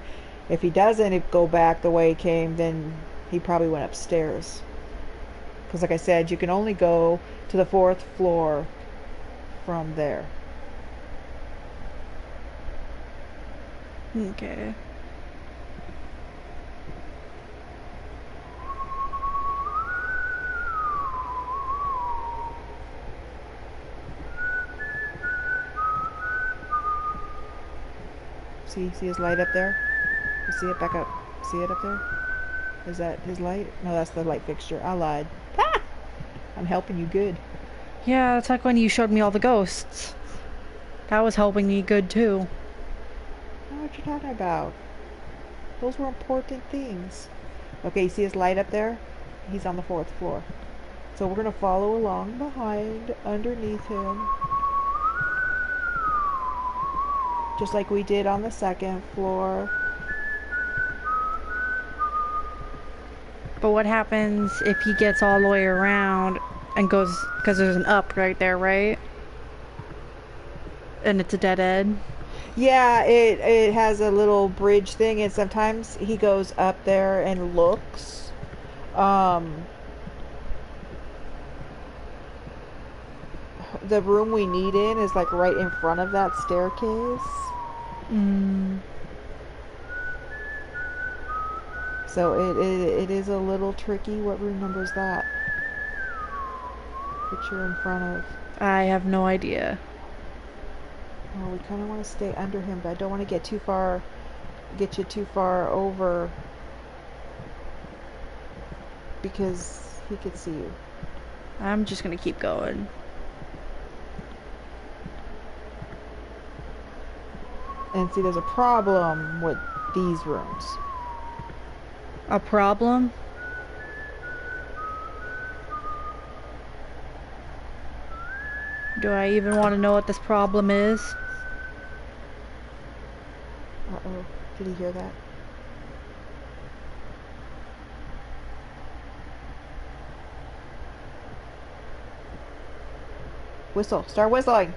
If he doesn't go back the way he came, then he probably went upstairs. Because like I said, you can only go to the 4th floor from there. Okay. See his light up there? You see it? Back up. See it up there? Is that his light? No, that's the light fixture. I lied. Ha! I'm helping you good. Yeah, it's like when you showed me all the ghosts. That was helping me good too. I don't know what you're talking about. Those were important things. Okay, you see his light up there? He's on the 4th floor. So we're going to follow along behind, underneath him. Just like we did on the 2nd floor. But what happens if he gets all the way around and goes, because there's an up right there, right? And it's a dead end? Yeah, it has a little bridge thing, and sometimes he goes up there and looks. The room we need in is like right in front of that staircase. So it is a little tricky. What room number is that? That you're in front of. I have no idea. Well, we kind of want to stay under him, but I don't want to get you too far over, because he could see you. I'm just gonna keep going. And see, there's a problem with these rooms. A problem? Do I even want to know what this problem is? Uh-oh. Did he hear that? Whistle. Start whistling.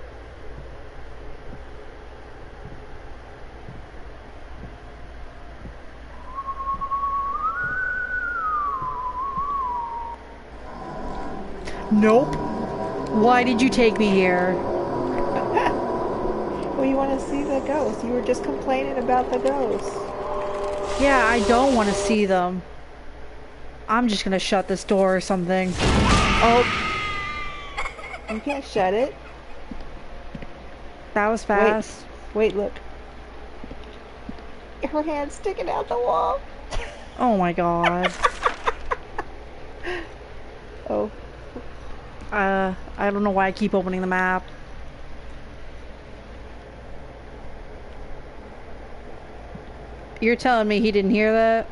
Nope. Why did you take me here? Well, you want to see the ghost. You were just complaining about the ghost. Yeah, I don't want to see them. I'm just gonna shut this door or something. Oh, You can't shut it. that was fast. Wait, look. Her hand's sticking out the wall. Oh my god. Oh. I don't know why I keep opening the map. You're telling me he didn't hear that?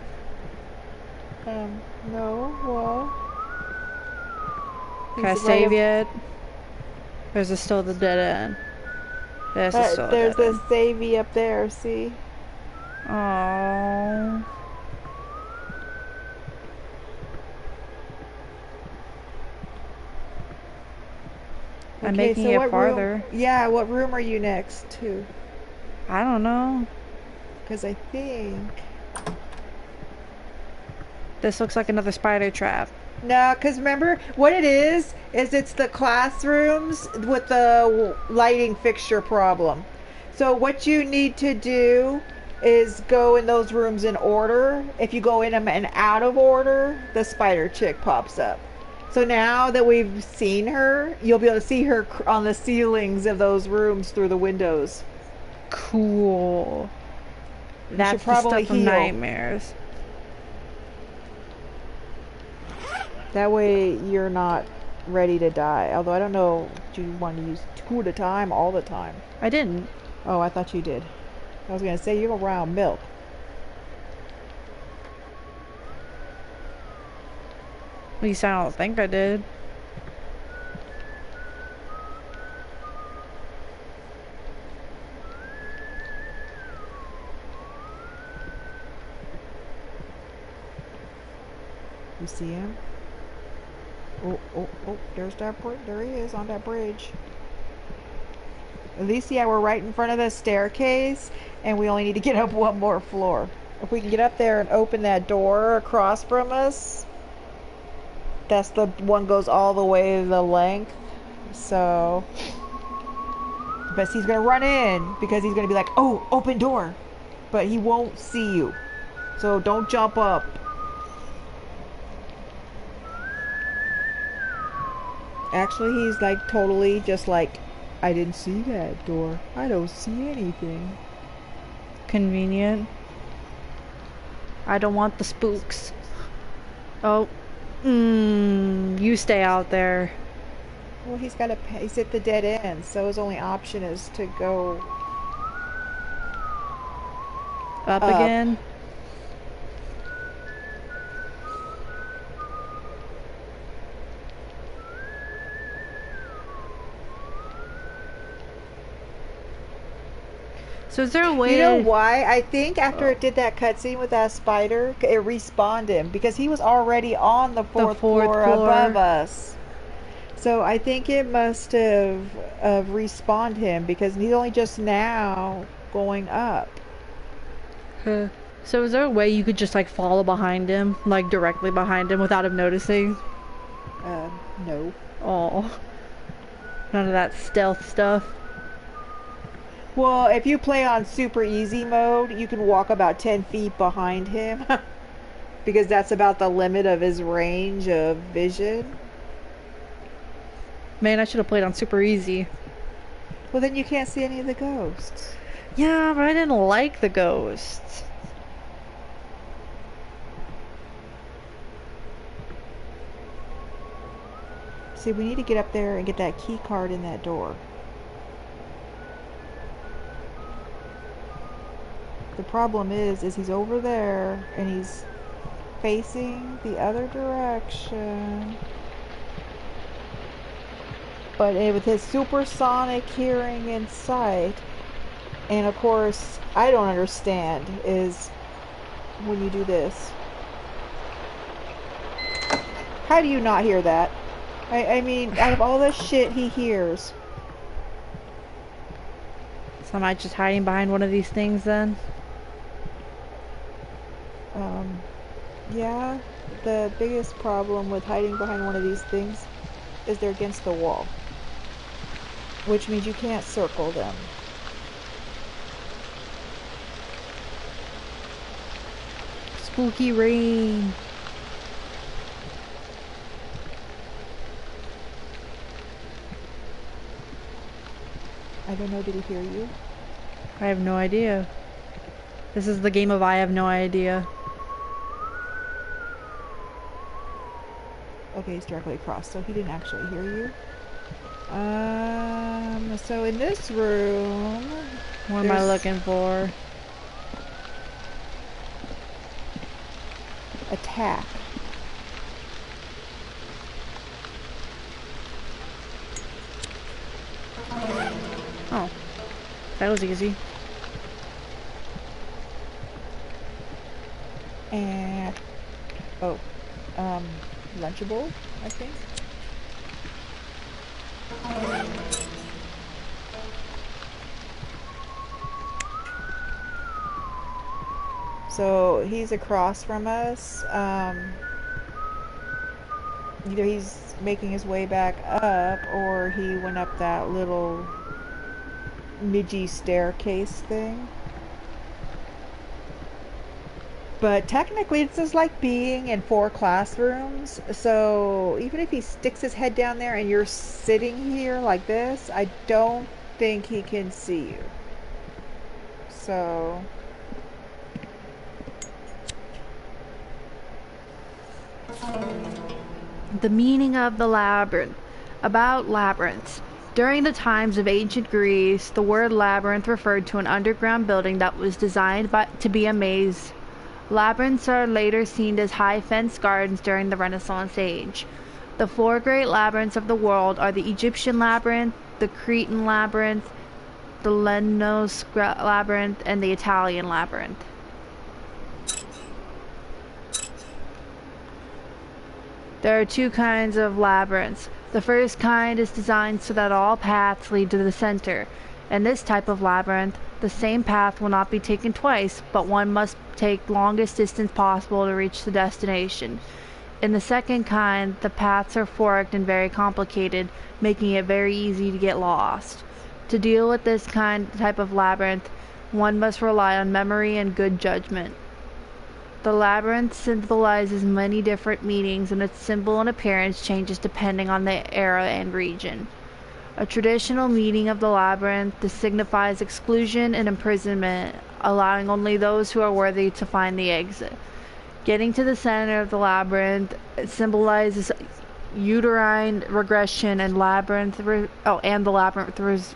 No, well. Can I He's save right yet? Or is this still the dead end? This is still a there's dead a end. savey up there, see? Oh. I'm Okay, making so it what farther. room? Yeah, what room are you next to? I don't know. Because I think... This looks like another spider trap. No, because remember, what it is it's the classrooms with the lighting fixture problem. So what you need to do is go in those rooms in order. If you go in them and out of order, the spider chick pops up. So now that we've seen her, you'll be able to see her on the ceilings of those rooms through the windows. Cool. You That's should the probably stuff from heal. nightmares. That way you're not ready to die. Although I don't know, do you want to use 2 at a time all the time? I didn't. Oh, I thought you did. I was going to say, you're around milk. At least I don't think I did. You see him? Oh, there's that there he is on that bridge. At least, yeah, we're right in front of the staircase, and we only need to get up one more floor. If we can get up there and open that door across from us, that's the one goes all the way the length. So, but he's gonna run in because he's gonna be like, "Oh, open door," but he won't see you. So don't jump up. Actually, he's like totally just like, I didn't see that door. I don't see anything. Convenient. I don't want the spooks. Oh. You stay out there. Well, he's got to. He's at the dead end, so his only option is to go Up up. again. So is there a way You know to... why? I think after it did that cutscene with that spider, it respawned him because he was already on the fourth floor above us. So I think it must have respawned him because he's only just now going up. So is there a way you could just like follow behind him, like directly behind him without him noticing? No. Oh. None of that stealth stuff. Well, if you play on super easy mode, you can walk about 10 feet behind him because that's about the limit of his range of vision. Man, I should have played on super easy. Well, then you can't see any of the ghosts. Yeah, but I didn't like the ghosts. See, we need to get up there and get that key card in that door. The problem is he's over there and he's facing the other direction. But with his supersonic hearing in sight, and of course, I don't understand is when you do this. How do you not hear that? I mean, out of all the shit he hears. So am I just hiding behind one of these things then? Yeah, the biggest problem with hiding behind one of these things is they're against the wall. Which means you can't circle them. Spooky rain. I don't know, did he hear you? I have no idea. This is the game of I have no idea. Okay, he's directly across, so he didn't actually hear you. So in this room... What am I looking for? Attack. Oh. That was easy. And... Oh. Lunchable, I think. So he's across from us. Either he's making his way back up or he went up that little midgy staircase thing. But technically it's just like being in 4 classrooms. So even if he sticks his head down there and you're sitting here like this, I don't think he can see you. So... The meaning of the labyrinth. About labyrinths. During the times of ancient Greece, the word labyrinth referred to an underground building that was designed to be a maze. Labyrinths are later seen as high fenced gardens during the Renaissance age. The 4 great labyrinths of the world are the Egyptian labyrinth, the Cretan labyrinth, the Lemnos labyrinth, and the Italian labyrinth. There are 2 kinds of labyrinths. The first kind is designed so that all paths lead to the center. In this type of labyrinth, the same path will not be taken twice, but one must take longest distance possible to reach the destination. In the second kind, the paths are forked and very complicated, making it very easy to get lost. To deal with this type of labyrinth, one must rely on memory and good judgment. The labyrinth symbolizes many different meanings, and its symbol and appearance changes depending on the era and region. A traditional meaning of the labyrinth signifies exclusion and imprisonment, allowing only those who are worthy to find the exit. Getting to the center of the labyrinth symbolizes uterine regression, and the labyrinth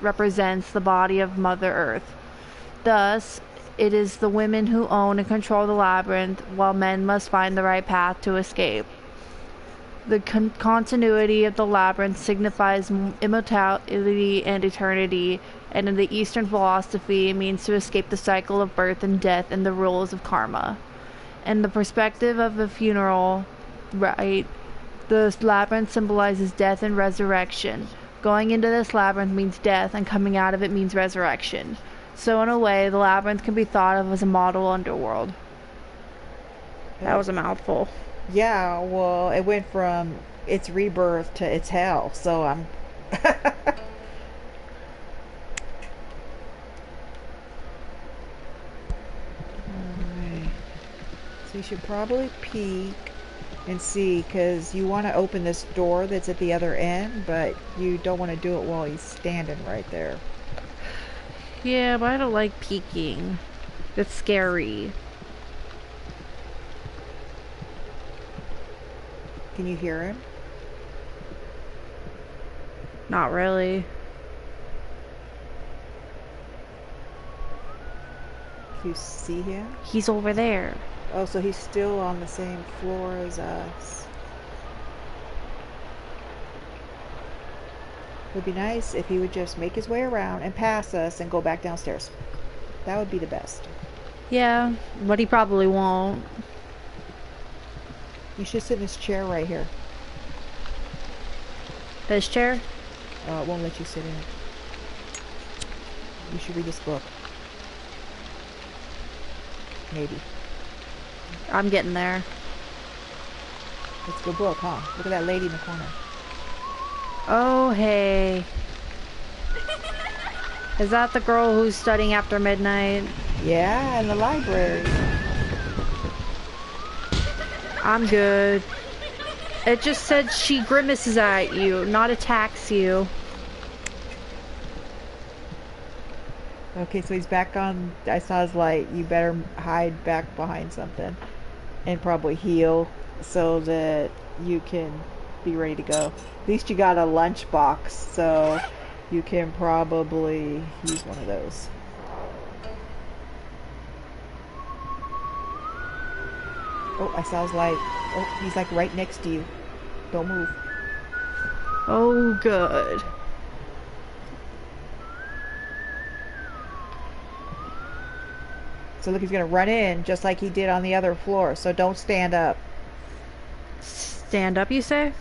represents the body of Mother Earth. Thus, it is the women who own and control the labyrinth, while men must find the right path to escape. The continuity of the labyrinth signifies immortality and eternity, and in the Eastern philosophy, it means to escape the cycle of birth and death and the rules of karma. In the perspective of the funeral rite, the labyrinth symbolizes death and resurrection. Going into this labyrinth means death, and coming out of it means resurrection. So in a way, the labyrinth can be thought of as a model underworld. That was a mouthful. Yeah, well, it went from its rebirth to its hell, so I'm... Alright. So you should probably peek and see, because you want to open this door that's at the other end, but you don't want to do it while he's standing right there. Yeah, but I don't like peeking. It's scary. Can you hear him? Not really. Can you see him? He's over there. Oh, so he's still on the same floor as us. It would be nice if he would just make his way around and pass us and go back downstairs. That would be the best. Yeah, but he probably won't. You should sit in this chair right here. This chair? It won't let you sit in it. You should read this book. Maybe. I'm getting there. It's a good book, huh? Look at that lady in the corner. Oh, hey. Is that the girl who's studying after midnight? Yeah, in the library. I'm good. It just said she grimaces at you, not attacks you. Okay, so he's back on. I saw his light. You better hide back behind something and probably heal so that you can be ready to go. At least you got a lunch box, so you can probably use one of those. Oh, I saw his light. Oh, he's like right next to you. Don't move. Oh, good. So look, he's gonna run in just like he did on the other floor. So don't stand up. Stand up, you say?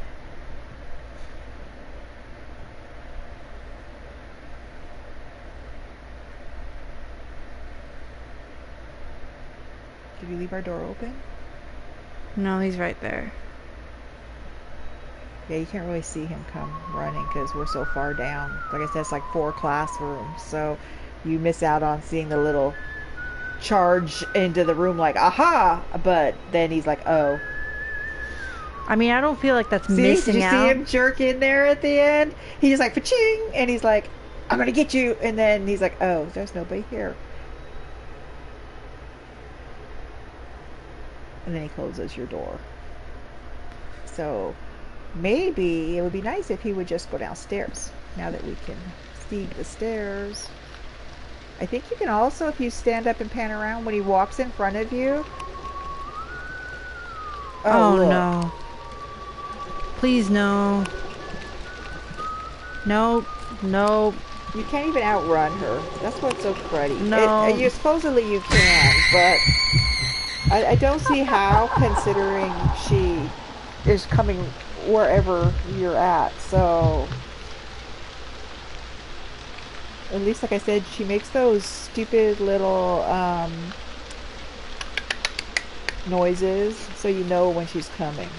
Did we leave our door open? No, he's right there. Yeah, you can't really see him come running because we're so far down. Like I said, it's like 4 classrooms, so you miss out on seeing the little charge into the room like, aha! But then he's like, oh. I mean, I don't feel like that's See, missing did you out. see him jerk in there at the end? He's like, pa-ching! And he's like, I'm gonna get you! And then he's like, oh, there's nobody here. And then he closes your door. So maybe it would be nice if he would just go downstairs now that we can see the stairs. I think you can also, if you stand up and pan around when he walks in front of you. Oh, look. no. Please, no. Nope. Nope. You can't even outrun her. That's what's so cruddy. No. You supposedly you can, but I don't see how, considering she is coming wherever you're at. So at least, like I said, she makes those stupid little noises, so you know when she's coming.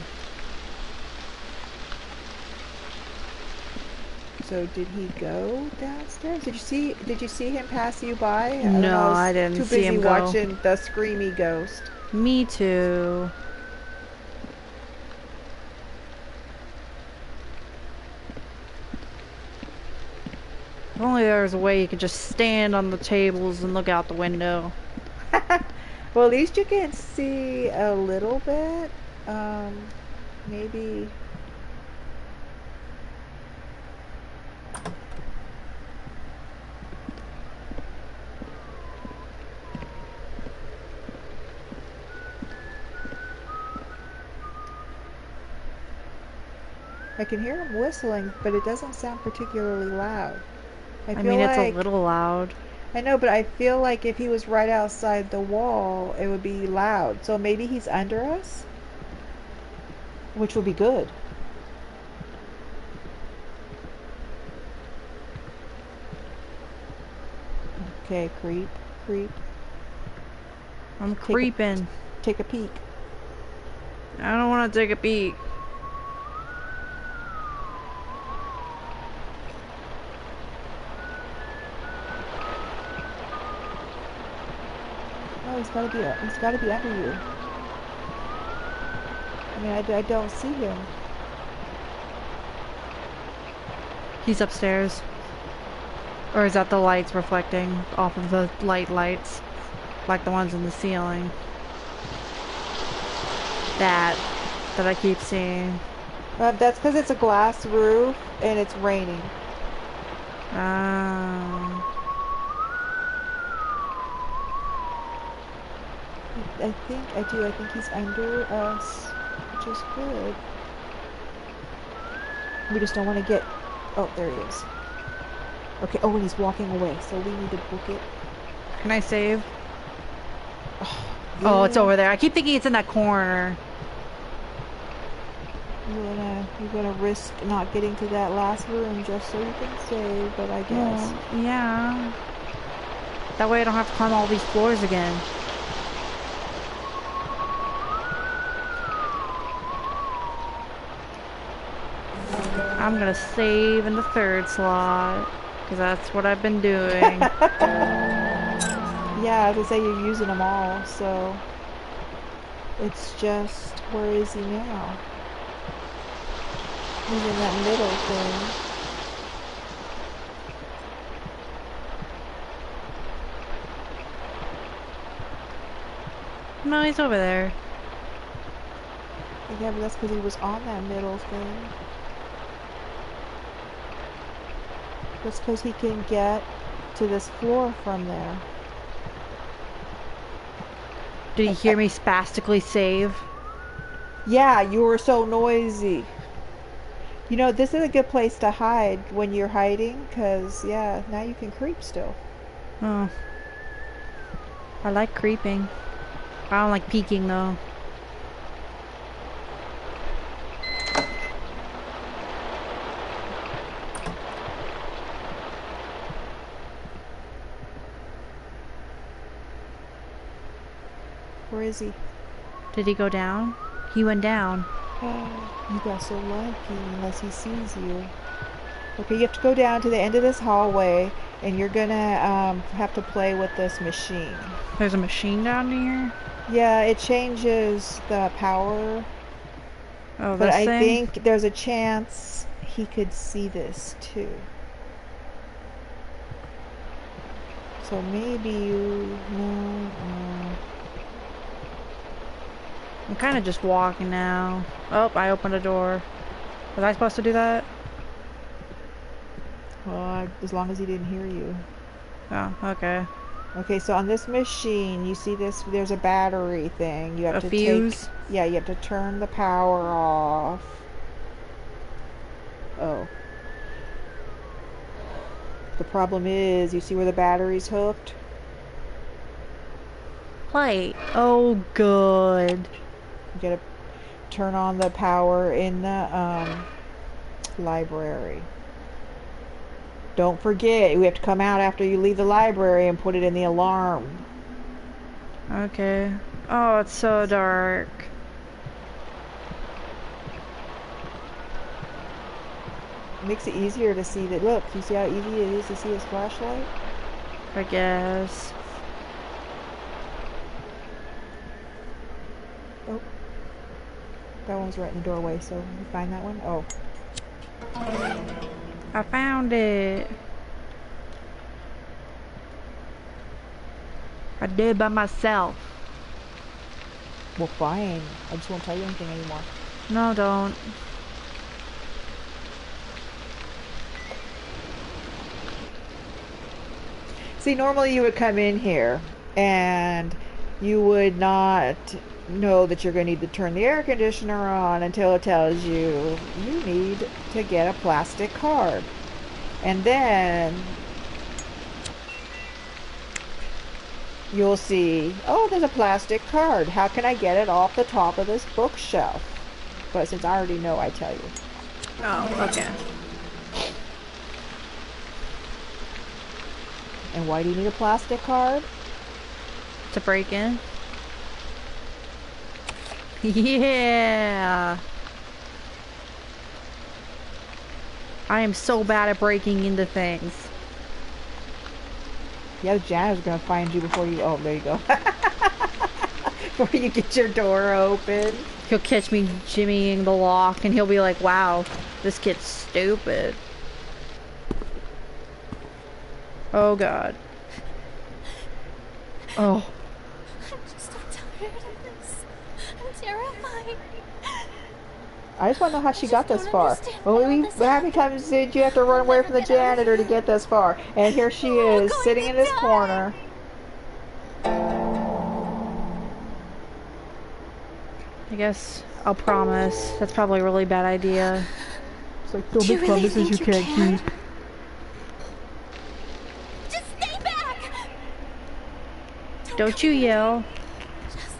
So did he go downstairs? Did you see him pass you by? No, I didn't too see busy him go. watching the screamy ghost. Me too. If only there was a way you could just stand on the tables and look out the window. Well, at least you can see a little bit. Maybe. I can hear him whistling, but it doesn't sound particularly loud. I mean, it's a little loud. I know, but I feel like if he was right outside the wall, it would be loud. So maybe he's under us? Which would be good. Okay, creep, creep. I'm creeping. Take a peek. I don't want to take a peek. Oh, he's gotta be under you. I mean, I don't see him. He's upstairs. Or is that the lights reflecting off of the lights? Like the ones in the ceiling. That I keep seeing. That's because it's a glass roof and it's raining. I think he's under us, which is good. We just don't want to get... Oh, there he is. Okay, oh, and he's walking away, so we need to book it. Can I save? Oh, Oh, it's over there. I keep thinking it's in that corner. You're gonna risk not getting to that last room just so you can save, but I guess. Oh, yeah. That way I don't have to climb all these floors again. I'm gonna save in the third slot, because that's what I've been doing. Yeah, as I say, you're using them all, so... It's just, where is he now? He's in that middle thing. No, he's over there. Yeah, but that's because he was on that middle thing. That's because he can get to this floor from there. Did he hear me spastically save? Yeah, you were so noisy. You know, this is a good place to hide when you're hiding, because, yeah, now you can creep still. Oh. I like creeping. I don't like peeking, though. Where is he? Did he go down? He went down. You got so lucky, unless he sees you. Okay, you have to go down to the end of this hallway, and you're gonna have to play with this machine. There's a machine down here? Yeah, it changes the power, Oh, but this I thing? think there's a chance he could see this too. So maybe you... No. I'm kind of just walking now. Oh, I opened a door. Was I supposed to do that? Well, as long as he didn't hear you. Oh, okay. Okay, so on this machine, you see this, there's a battery thing. You have A to fuse? yeah, you have to turn the power off. Oh. The problem is, you see where the battery's hooked? Light. Oh, good. You gotta turn on the power in the library. Don't forget, we have to come out after you leave the library and put it in the alarm. Okay. Oh, it's so dark. It makes it easier to see that. Look, you see how easy it is to see his flashlight? I guess. Oh. That one's right in the doorway, so you find that one? Oh. I found it. I did by myself. Well, fine. I just won't tell you anything anymore. No, don't. See, normally you would come in here and you would not know that you're going to need to turn the air conditioner on until it tells you you need to get a plastic card. And then you'll see, oh, there's a plastic card. How can I get it off the top of this bookshelf? But since I already know, I tell you. Oh, okay. And why do you need a plastic card? To break in? Yeah! I am so bad at breaking into things. Yeah, the janitor's gonna find you before you... Oh, there you go. Before you get your door open. He'll catch me jimmying the lock and he'll be like, wow, this kid's stupid. Oh god. Oh. I'm just so tired of this. I'm terrified. I just want to know how she got this don't far. understand Well, why all this how many times did you have to run away from the janitor to get this far? And here she We're all is, going sitting to in this die. corner. I guess I'll promise. That's probably a really bad idea. It's like, don't Do make you really promises you think you can't can? keep. Just stay back! Don't you yell. Just...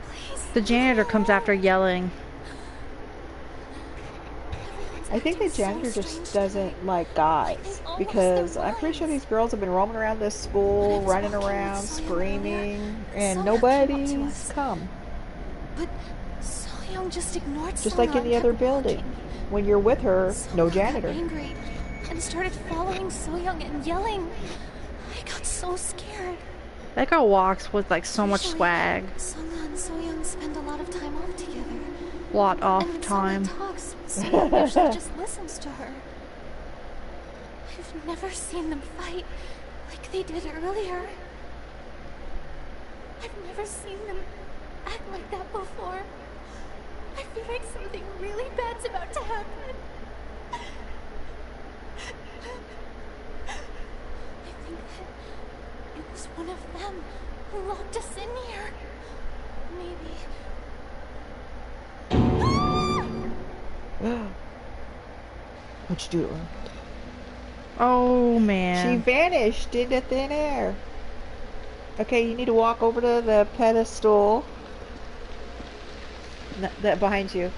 Please. The janitor comes after yelling. I think the janitor just doesn't like guys. Because I'm pretty sure these girls have been roaming around this school, running around, screaming, and nobody's come. But So-young just ignored Just like in the other building. When you're with her, no janitor. Angry and started following So-young and yelling. I got so scared. That girl walks with like so much Usually, swag. Sungha and Soyoung spend a lot of time off together. Lot off And when time. Sungha talks, Soyoung usually just listens to her. I've never seen them fight like they did earlier. I've never seen them act like that before. I feel like something really bad's about to happen. I think that it was one of them who locked us in here. Maybe. What'd you do to her? Oh She man. vanished into thin air. Okay, you need to walk over to the pedestal. That behind you.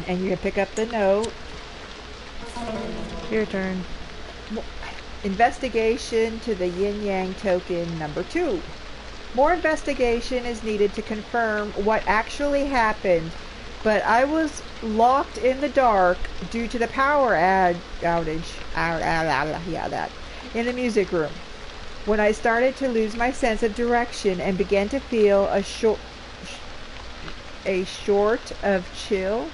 And you're gonna pick up the note. Your turn. Investigation to the yin-yang token number 2. More investigation is needed to confirm what actually happened, but I was locked in the dark due to the power outage. Yeah, that. In the music room. When I started to lose my sense of direction and began to feel a short of chill,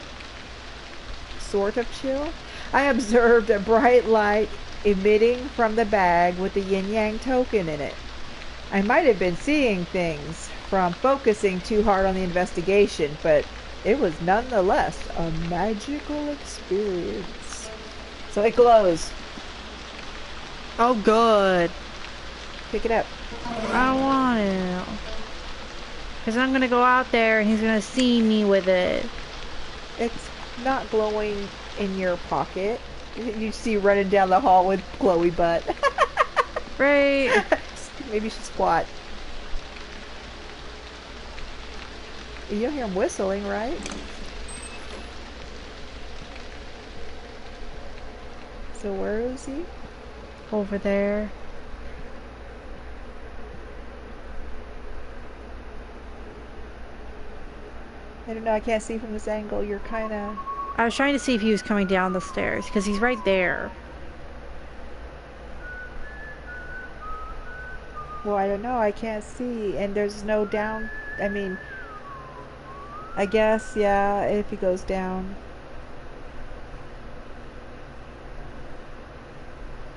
I observed a bright light emitting from the bag with the yin-yang token in it. I might have been seeing things from focusing too hard on the investigation, but it was nonetheless a magical experience. So it glows. Oh good. Pick it up. I want it. Because I'm gonna go out there and he's gonna see me with it. It's not glowing in your pocket. You see running down the hall with glowy butt. Right. Maybe you should squat. You don't hear him whistling, right? So where is he? Over there. I don't know, I can't see from this angle. You're kind of... I was trying to see if he was coming down the stairs because he's right there. Well, I don't know. I can't see. And there's no down... I mean... I guess, yeah, if he goes down.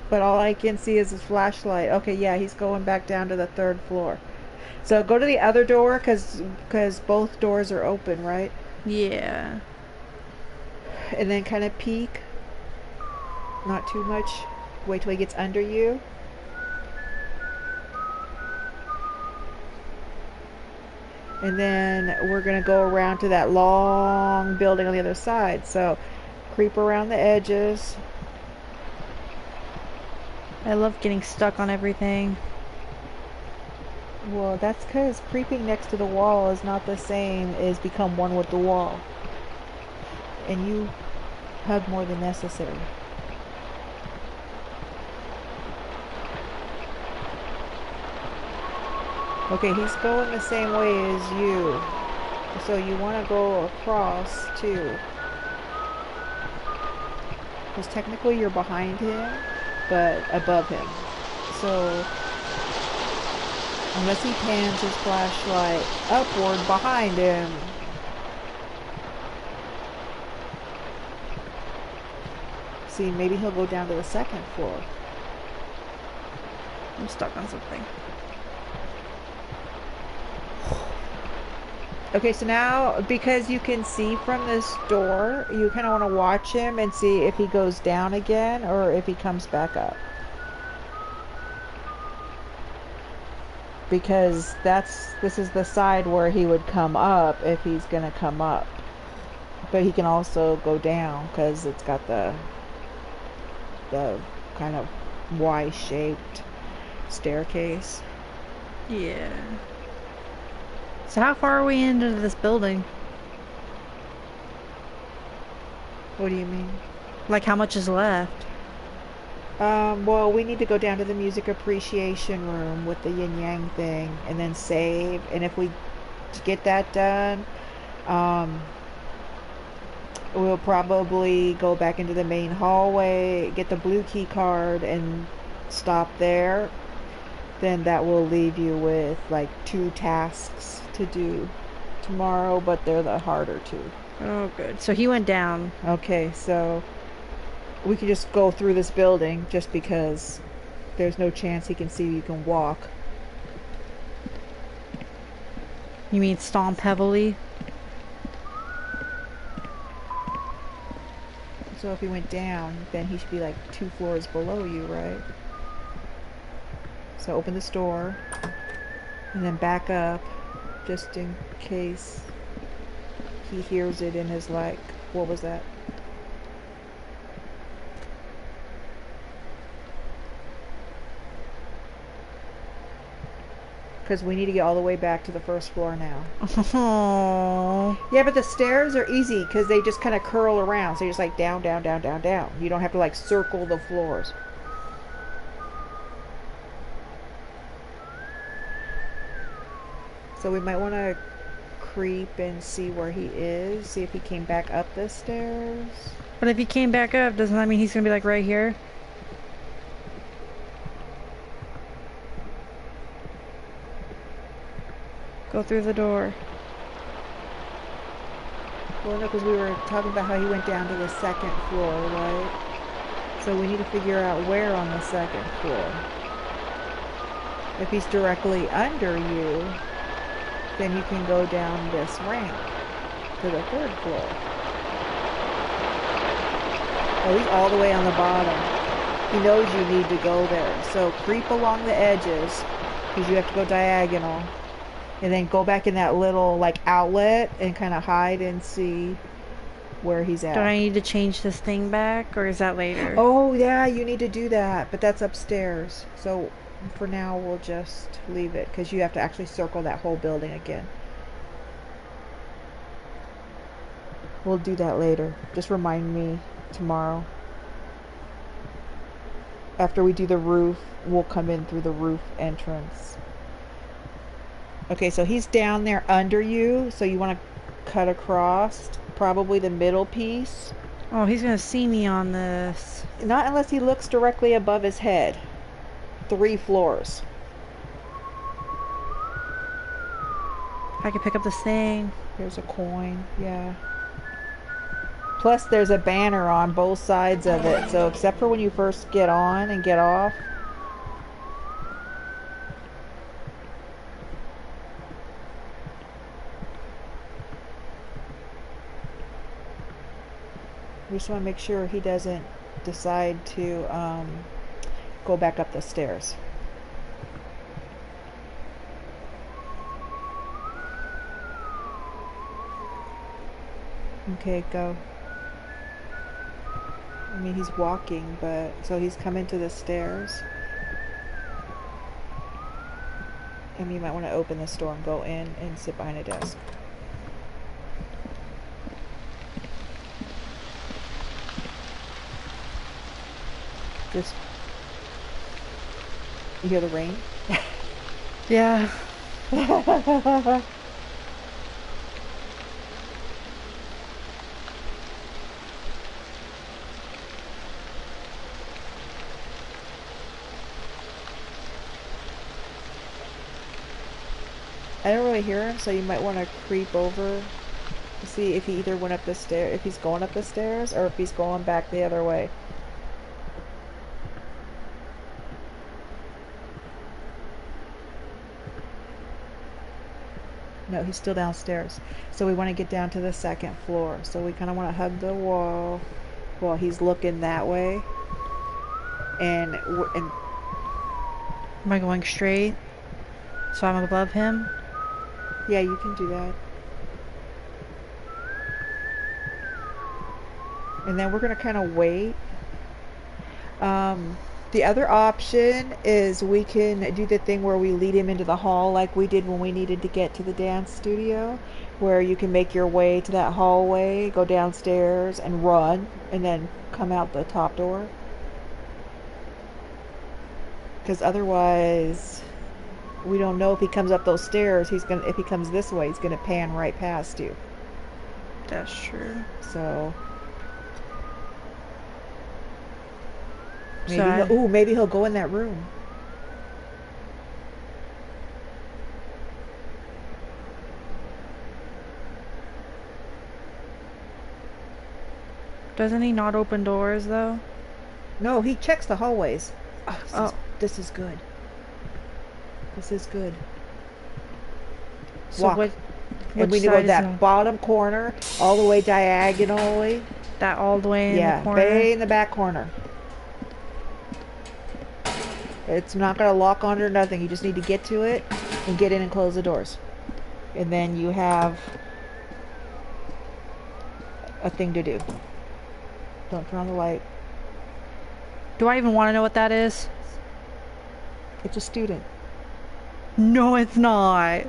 But all I can see is his flashlight. Okay, yeah, he's going back down to the 3rd floor. So go to the other door, because both doors are open, right? Yeah. And then kind of peek. Not too much. Wait till he gets under you. And then we're going to go around to that long building on the other side. So creep around the edges. I love getting stuck on everything. Well, that's because creeping next to the wall is not the same as become one with the wall. And you hug more than necessary. Okay, he's going the same way as you. So you want to go across too. Because technically you're behind him, but above him. So unless he pans his flashlight upward behind him. See, maybe he'll go down to the 2nd floor. I'm stuck on something. Okay, so now, because you can see from this door, you kind of want to watch him and see if he goes down again or if he comes back up. Because this is the side where he would come up if he's going to come up. But he can also go down because it's got the kind of Y-shaped staircase. Yeah. So how far are we into this building? What do you mean? Like how much is left? Well, we need to go down to the music appreciation room with the yin yang thing and then save. And if we get that done, we'll probably go back into the main hallway, get the blue key card and stop there. then that will leave you with like 2 tasks to do tomorrow, but they're the harder 2. Oh, good. So he went down. Okay, so we can just go through this building just because there's no chance he can see you can walk. You mean stomp heavily? So if he went down, then he should be like 2 floors below you, right? So open this door and then back up just in case he hears it in his like, what was that? Because we need to get all the way back to the first floor now. Oh. Yeah, but the stairs are easy because they just kind of curl around. So you're just like down, down, down, down, down. You don't have to like circle the floors. So we might want to creep and see where he is. See if he came back up the stairs. But if he came back up, doesn't that mean he's gonna be like right here? Go through the door. Well, no, because we were talking about how he went down to the 2nd floor, right? So we need to figure out where on the 2nd floor. If he's directly under you, then you can go down this ramp to the 3rd floor. Oh, he's all the way on the bottom. He knows you need to go there. So creep along the edges, because you have to go diagonal. And then go back in that little like outlet and kind of hide and see where he's at. Do I need to change this thing back, or is that later? Oh yeah, you need to do that, but that's upstairs. So for now we'll just leave it because you have to actually circle that whole building again. We'll do that later. Just remind me tomorrow. After we do the roof, we'll come in through the roof entrance. Okay, so he's down there under you, so you want to cut across probably the middle piece. Oh, he's gonna see me on this. Not unless he looks directly above his head. 3 floors. If I could pick up this thing. Here's a coin, yeah. Plus there's a banner on both sides of it, so except for when you first get on and get off. We just want to make sure he doesn't decide to go back up the stairs. Okay, go. I mean, he's walking, but so he's coming to the stairs. And you might want to open this door and go in and sit behind a desk. Just, you hear the rain? Yeah. I don't really hear him, so you might want to creep over to see if he either went up the stair, if he's going up the stairs, or if he's going back the other way. No, he's still downstairs. So we want to get down to the 2nd floor. So we kind of want to hug the wall while he's looking that way. And Am I going straight? So I'm above him? yeah, you can do that. And then we're going to kind of wait. The other option is we can do the thing where we lead him into the hall like we did when we needed to get to the dance studio, where you can make your way to that hallway, go downstairs and run, and then come out the top door. Because otherwise, we don't know if he comes up those stairs, if he comes this way, he's gonna pan right past you. That's true. So So maybe he'll go in that room. Doesn't he not open doors though? No, he checks the hallways. Oh. This is good. This is good. So Walk. which And we need to go side to is that bottom corner, all the way diagonally. that all the way in Yeah, the corner? way in the back corner. It's not going to lock on or nothing. You just need to get to it and get in and close the doors. And then you have a thing to do. Don't turn on the light. Do I even want to know what that is? It's a student. No, it's not.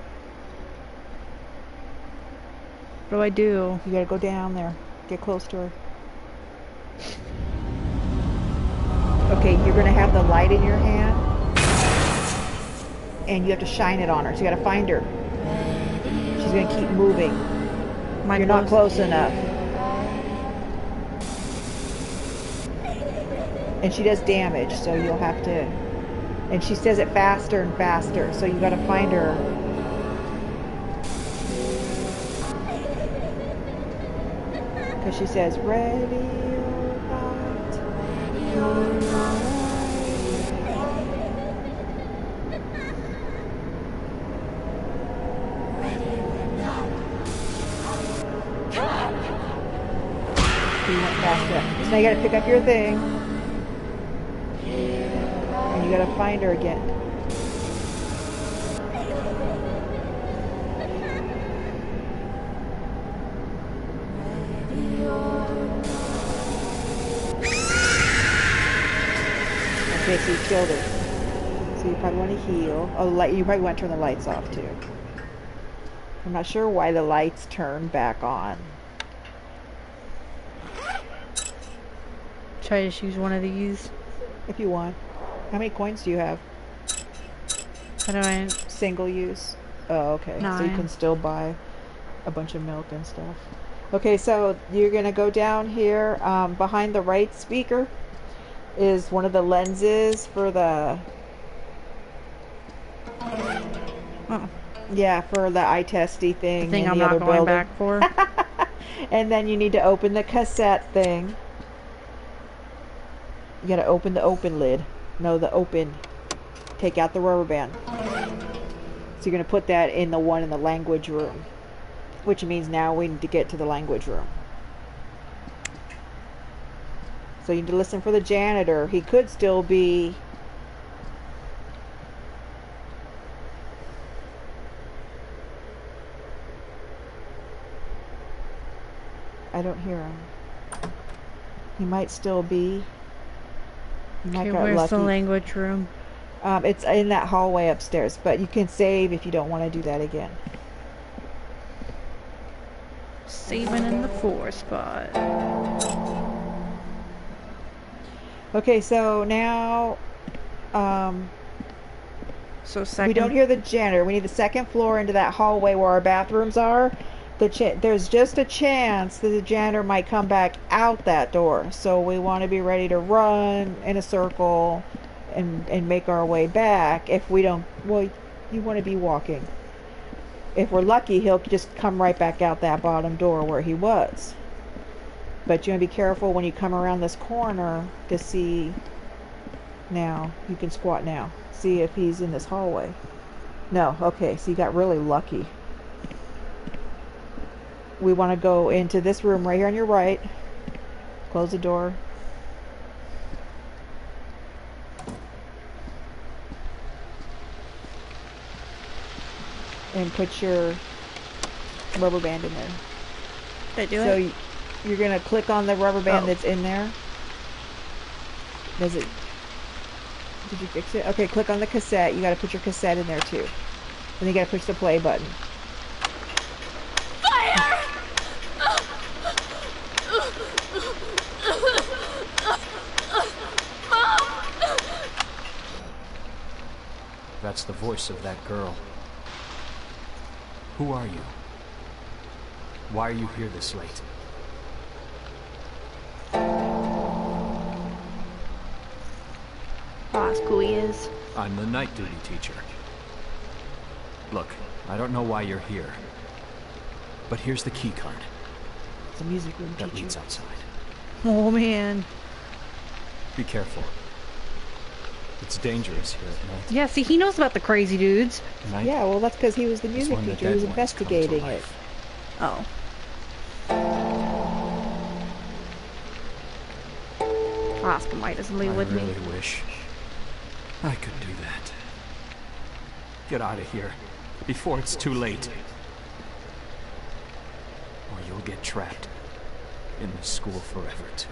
What do I do? You got to go down there. Get close to her. Okay, you're going to have the light in your hand. And you have to shine it on her. So you got to find her. She's going to keep moving. You're not close enough. And she does damage, so you'll have to... And she says it faster and faster, so you got to find her. Because she says, ready or not, you're You went faster. So now you got to pick up your thing. And you got to find her again. Okay, so you killed her. So you probably want to heal. Oh, you probably want to turn the lights off too. I'm not sure why the lights turn back on. Should I just use one of these? If you want. How many coins do you have? How do I... Single use. Oh, okay. So you 9. can still buy a bunch of milk and stuff. Okay, so you're going to go down here. Behind the right speaker is one of the lenses for the... Oh. Yeah, for the eye testy thing. The thing in I'm the not other going building. back for. And then you need to open the cassette thing. You gotta open the open lid. No, the open. Take out the rubber band. So you're gonna put that in the one in the language room. Which means now we need to get to the language room. So you need to listen for the janitor. He could still be... I don't hear him. He might still be. You might Okay, got where's lucky. the language room? It's in that hallway upstairs, but you can save if you don't want to do that again. Saving in the 4 spot. Okay, so now So second... we don't hear the janitor. We need the second floor into that hallway where our bathrooms are. There's just a chance that the janitor might come back out that door. So we want to be ready to run in a circle and make our way back. If we don't, well, you want to be walking. If we're lucky, he'll just come right back out that bottom door where he was. But you want to be careful when you come around this corner to see. Now, you can squat now. See if he's in this hallway. No, okay, so you got really lucky. We want to go into this room right here on your right. Close the door. And put your rubber band in there. Did I do So it? you're going to click on the rubber band that's in there. Does it... Did you fix it? Okay, click on the cassette. You got to put your cassette in there too. And you got to push the play button. Fire! That's the voice of that girl. Who are you? Why are you here this late? Ask who he is. I'm the night duty teacher. Look, I don't know why you're here. But here's the key card It's a music room that teacher. leads outside. Oh man. Be careful. It's dangerous here at night. Yeah, see, he knows about the crazy dudes. Night Yeah, well, that's because he was the is music when the teacher who was dead ones come to investigating it. life. Oh. Oscar might just leave I with me. really wish I could do that. Get out of here before it's too late. Or you'll get trapped in this school forever, too.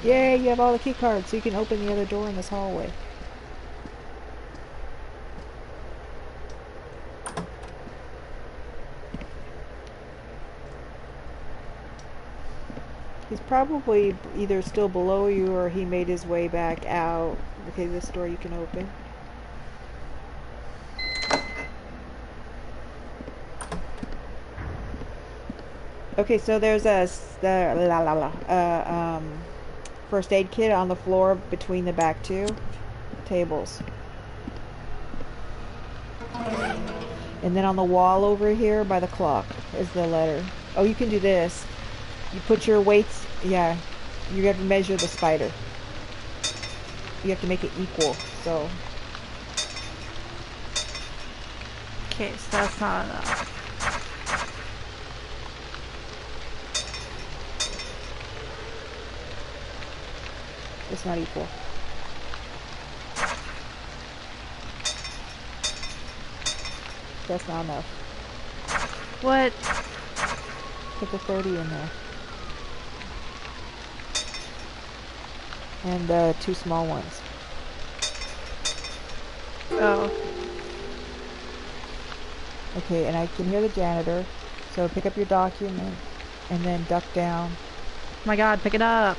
Yay, you have all the key cards, so you can open the other door in this hallway. He's probably either still below you or he made his way back out. Okay, this door you can open. Okay, so there's a first aid kit on the floor between the back two tables. And then on the wall over here by the clock is the letter. Oh, you can do this. You put your weights, yeah, you have to measure the spider. You have to make it equal, so. Okay, so that's not enough. It's not equal. That's not enough. What? Put the 30 in there. And the two small ones. Oh. Okay, and I can hear the janitor. So pick up your document and then duck down. My god, pick it up.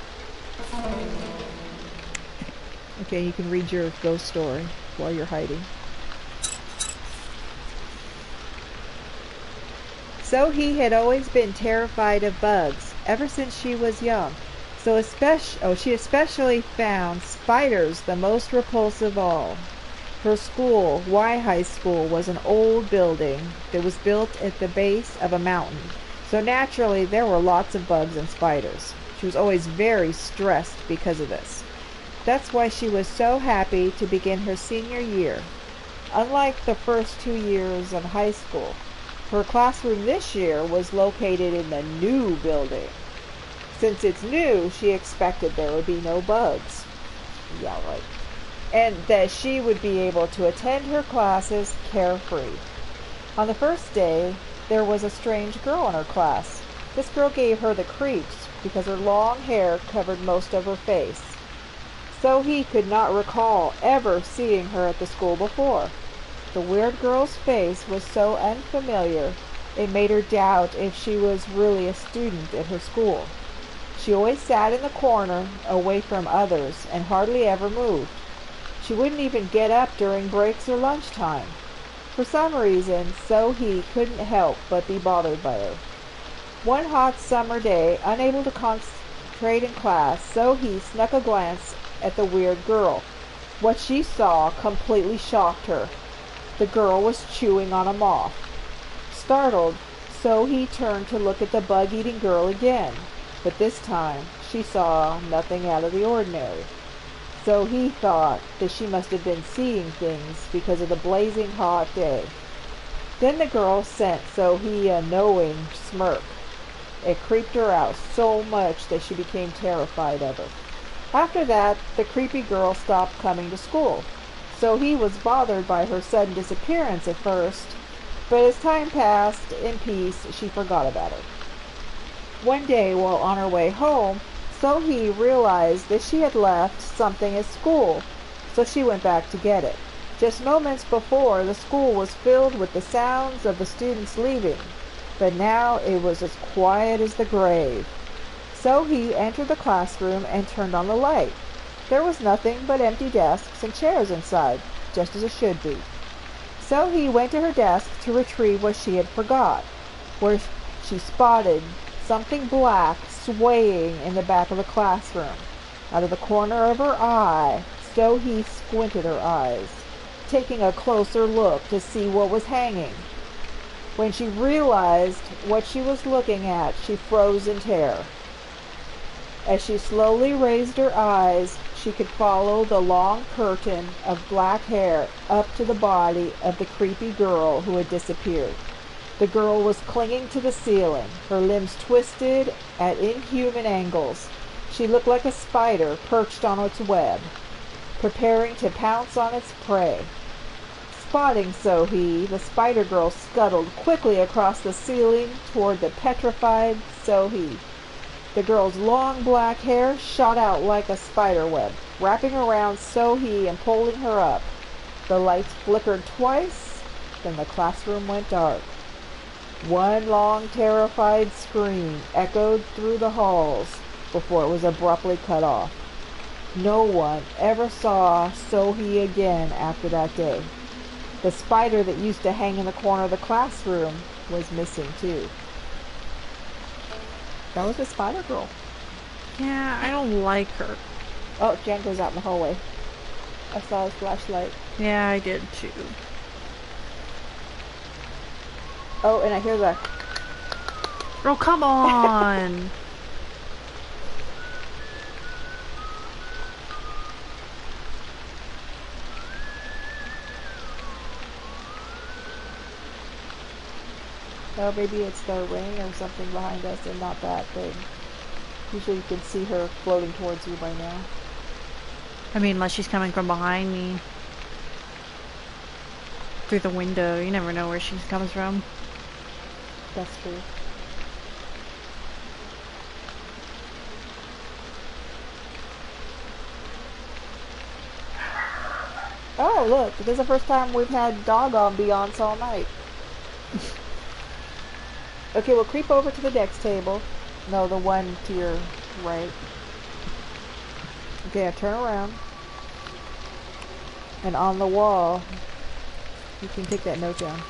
Okay, you can read your ghost story while you're hiding. So he had always been terrified of bugs ever since she was young. She especially found spiders the most repulsive of all. Her school, Y High School, was an old building that was built at the base of a mountain. So naturally, there were lots of bugs and spiders. She was always very stressed because of this. That's why she was so happy to begin her senior year. Unlike the first 2 years of high school, her classroom this year was located in the new building. Since it's new, she expected there would be no bugs. Yeah, right. And that she would be able to attend her classes carefree. On the first day, there was a strange girl in her class. This girl gave her the creeps because her long hair covered most of her face. So he could not recall ever seeing her at the school before. The weird girl's face was so unfamiliar, it made her doubt if she was really a student at her school. She always sat in the corner, away from others, and hardly ever moved. She wouldn't even get up during breaks or lunchtime. For some reason, he couldn't help but be bothered by her. One hot summer day, unable to concentrate in class, he snuck a glance at the weird girl. What she saw completely shocked her. The girl was chewing on a moth. Startled, he turned to look at the bug-eating girl again, but this time she saw nothing out of the ordinary. So he thought that she must have been seeing things because of the blazing hot day. Then the girl sent a knowing smirk. It creeped her out so much that she became terrified of her. After that, the creepy girl stopped coming to school. So he was bothered by her sudden disappearance at first, but as time passed in peace, she forgot about her. One day, while on her way home, he realized that she had left something at school, so she went back to get it. Just moments before, the school was filled with the sounds of the students leaving, but now it was as quiet as the grave. So he entered the classroom and turned on the light. There was nothing but empty desks and chairs inside, just as it should be. So he went to her desk to retrieve what she had forgot, where she spotted something black swaying in the back of the classroom. Out of the corner of her eye, Sohee squinted her eyes, taking a closer look to see what was hanging. When she realized what she was looking at, she froze in terror. As she slowly raised her eyes, she could follow the long curtain of black hair up to the body of the creepy girl who had disappeared. The girl was clinging to the ceiling, her limbs twisted at inhuman angles. She looked like a spider perched on its web, preparing to pounce on its prey. Spotting Sohee, the spider girl scuttled quickly across the ceiling toward the petrified Sohee. The girl's long black hair shot out like a spider web, wrapping around Sohee and pulling her up. The lights flickered twice, then the classroom went dark. One long, terrified scream echoed through the halls before it was abruptly cut off. No one ever saw Sohee again after that day. The spider that used to hang in the corner of the classroom was missing too. That was the spider girl. Yeah, I don't like her. Oh, Jan goes out in the hallway. I saw his flashlight. Yeah, I did too. Oh, and I hear the... Oh, come on! Oh, maybe it's the ring or something behind us and not that thing. Usually you can see her floating towards you by now. I mean, unless she's coming from behind me. Through the window. You never know where she comes from. That's true. Oh, look. This is the first time we've had dog ambiance all night. Okay, we'll creep over to the next table. No, the one to your right. Okay, I turn around. And on the wall, you can take that note down.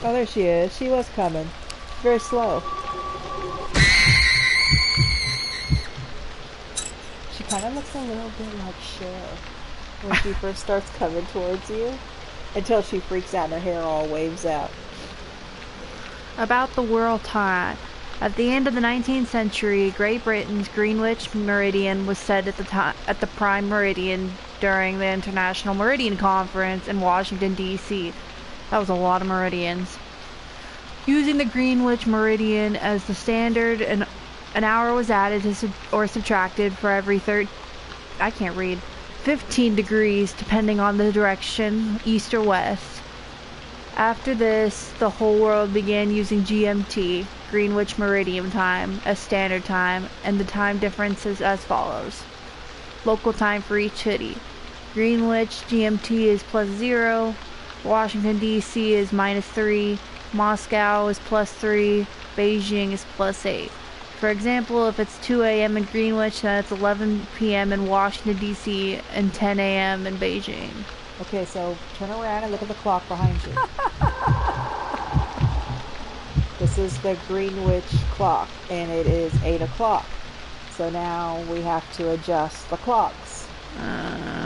Oh, there she is. She was coming. Very slow. She kind of looks a little bit like Cher when she first starts coming towards you. Until she freaks out and her hair all waves out. About the world time. At the end of the 19th century, Great Britain's Greenwich Meridian was set at the prime meridian during the International Meridian Conference in Washington, D.C. That was a lot of meridians. Using the Greenwich Meridian as the standard, an hour was added or subtracted for every 15 degrees, depending on the direction, east or west. After this, the whole world began using GMT, Greenwich Meridian Time, as standard time, and the time difference is as follows. Local time for each city. Greenwich GMT is +0, Washington DC is -3, Moscow is +3, Beijing is +8. For example, if it's 2 a.m. in Greenwich, then it's 11 p.m. in Washington, D.C. and 10 a.m. in Beijing. Okay, so turn around and look at the clock behind you. This is the Greenwich clock, and it is 8 o'clock. So now we have to adjust the clocks.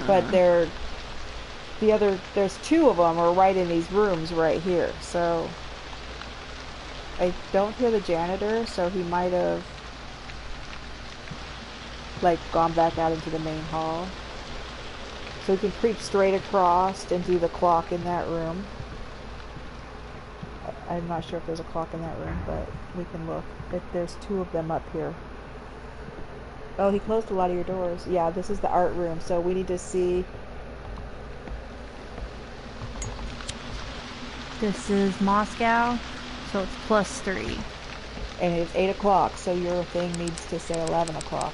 But there's two of them are right in these rooms right here. So I don't hear the janitor, so he might have like gone back out into the main hall. So we can creep straight across and do the clock in that room. I'm not sure if there's a clock in that room, but we can look. If there's two of them up here. Oh, he closed a lot of your doors. Yeah, this is the art room, so we need to see. This is Moscow, so it's +3. And it's 8 o'clock, so your thing needs to say 11 o'clock.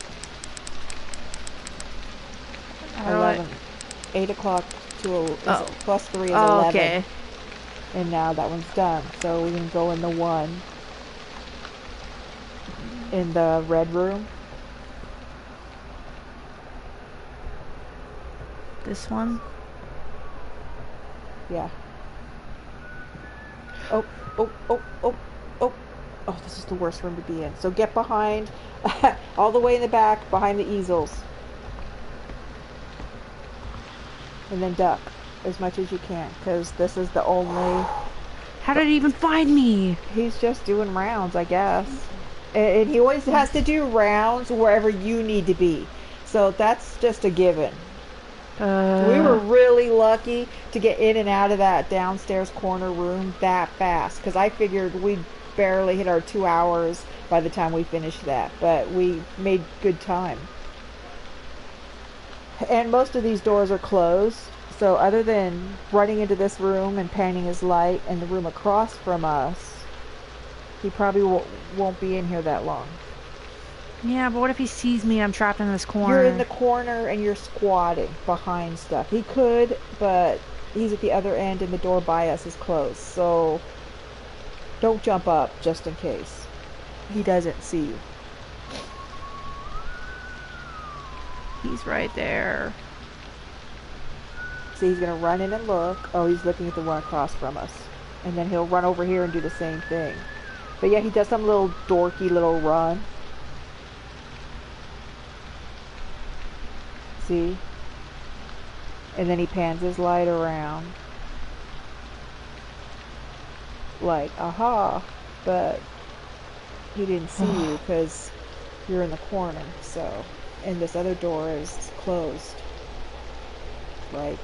8 o'clock to +3 is 11. Okay. And now that one's done. So we can go in the one in the red room. This one? Yeah. Oh. Oh, this is the worst room to be in. So get behind, all the way in the back, behind the easels. And then duck as much as you can, because this is the only... How did he even find me? He's just doing rounds, I guess. And he always has to do rounds wherever you need to be. So that's just a given. We were really lucky to get in and out of that downstairs corner room that fast, because I figured we'd barely hit our 2 hours by the time we finished that, but we made good time. And most of these doors are closed, so other than running into this room and painting his light and the room across from us, he probably won't be in here that long. Yeah, but what if he sees me and I'm trapped in this corner? You're in the corner and you're squatting behind stuff. He could, but he's at the other end and the door by us is closed. So don't jump up just in case he doesn't see you. He's right there. See, he's going to run in and look. Oh, he's looking at the one across from us. And then he'll run over here and do the same thing. But yeah, he does some little dorky little run. See? And then he pans his light around. Like, aha. But he didn't see you because you're in the corner. So, and this other door is closed. Right?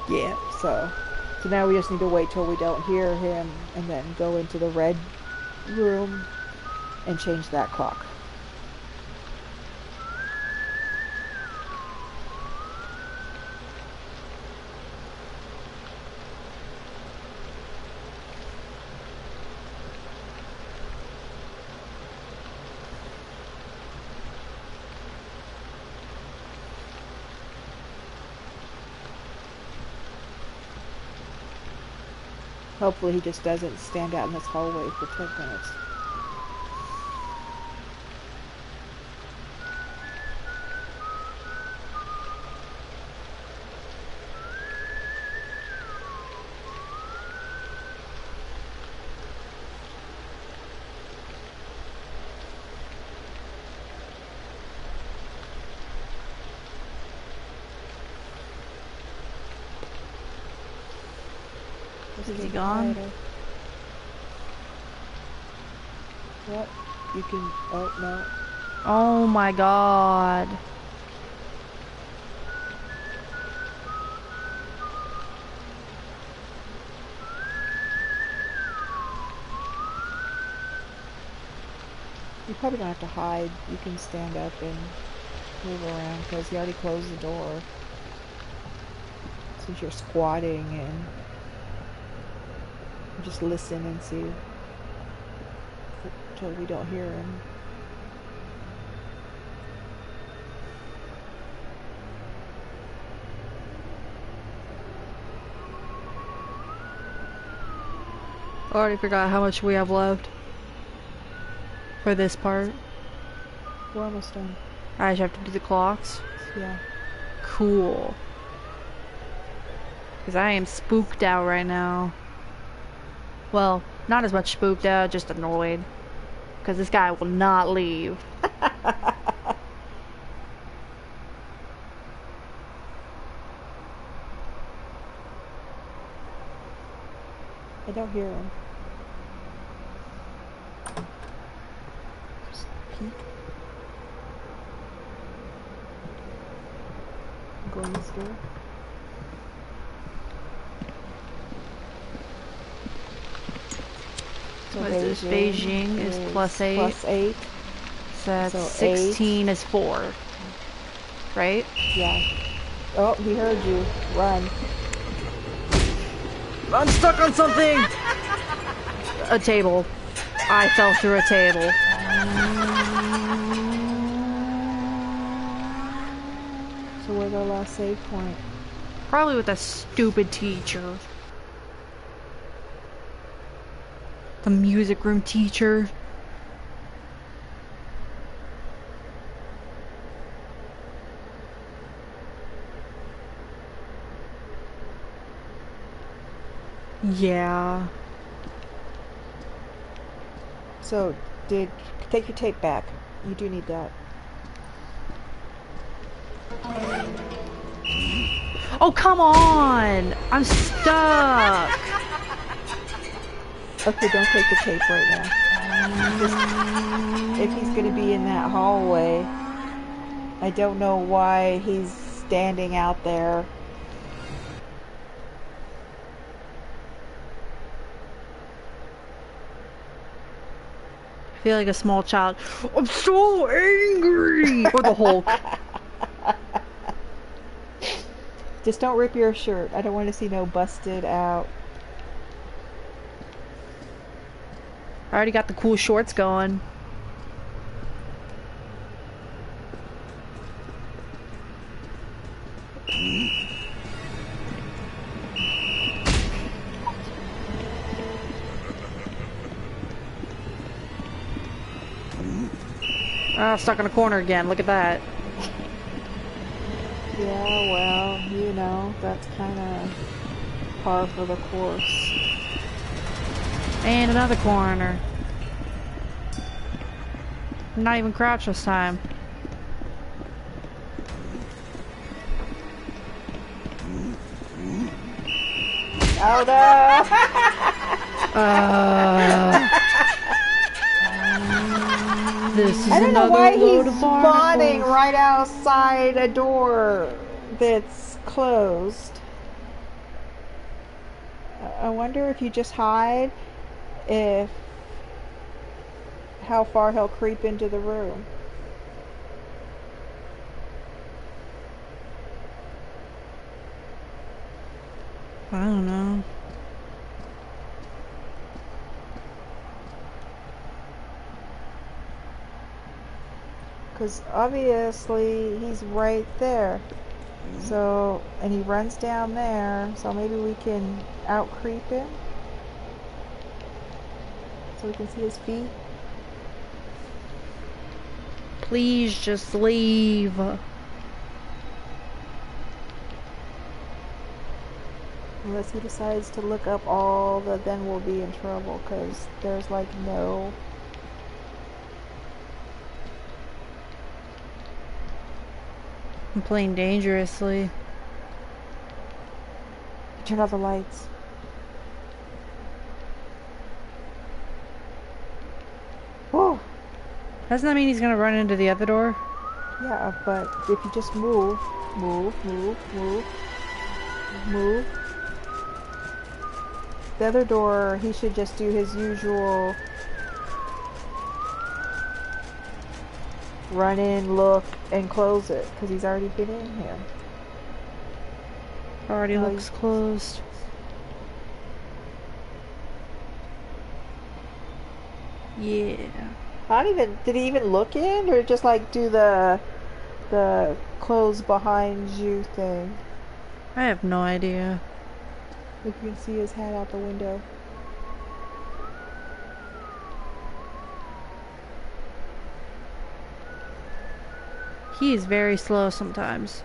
Yeah. So now we just need to wait till we don't hear him and then go into the red room and change that clock. Hopefully he just doesn't stand out in this hallway for 10 minutes. Is he gone? What? You can... Oh, no. Oh my god. You probably don't have to hide. You can stand up and move around because he already closed the door. Since you're squatting and just listen and see until we don't hear him. I already forgot how much we have left for this part. We're almost done. I just have to do the clocks. Yeah. Cool. Because I am spooked out right now. Well, not as much spooked out, just annoyed. Because this guy will not leave. I don't hear him. Just peek. Go in this door. So What is this? Beijing is +8. +8. So that's So 16 is 4. Right? Yeah. Oh, he heard you. Run. I'm stuck on something! A table. I fell through a table. So where's our last save point? Probably with a stupid teacher. The music room teacher. Yeah. So, take your tape back. You do need that. Oh, come on! I'm stuck! Okay, don't take the tape right now. Just, if he's gonna be in that hallway, I don't know why he's standing out there. I feel like a small child. I'm so angry! Or the Hulk. Just don't rip your shirt. I don't want to see no busted out. I already got the cool shorts going. Oh, stuck in a corner again. Look at that. Yeah, well, you know, that's kind of par for the course. And another corner. Not even crouch this time. Oh no! This is I don't know another why load he's of spawning barnacles. right outside a door that's closed. I wonder if you just hide, how far he'll creep into the room. I don't know. Because obviously he's right there. So, and he runs down there, so maybe we can out creep him. So we can see his feet. Please just leave. Unless he decides to look up all the, then we'll be in trouble, because there's like no... I'm playing dangerously. Turn off the lights. Whoa! Doesn't that mean he's gonna run into the other door? Yeah, but if you just move, move. The other door, he should just do his usual run in, look, and close it, because he's already been in here. Already looks closed. Yeah. I don't even, did he even look in, or just like do the close behind you thing? I have no idea. Look, you can see his hat out the window. He is very slow sometimes.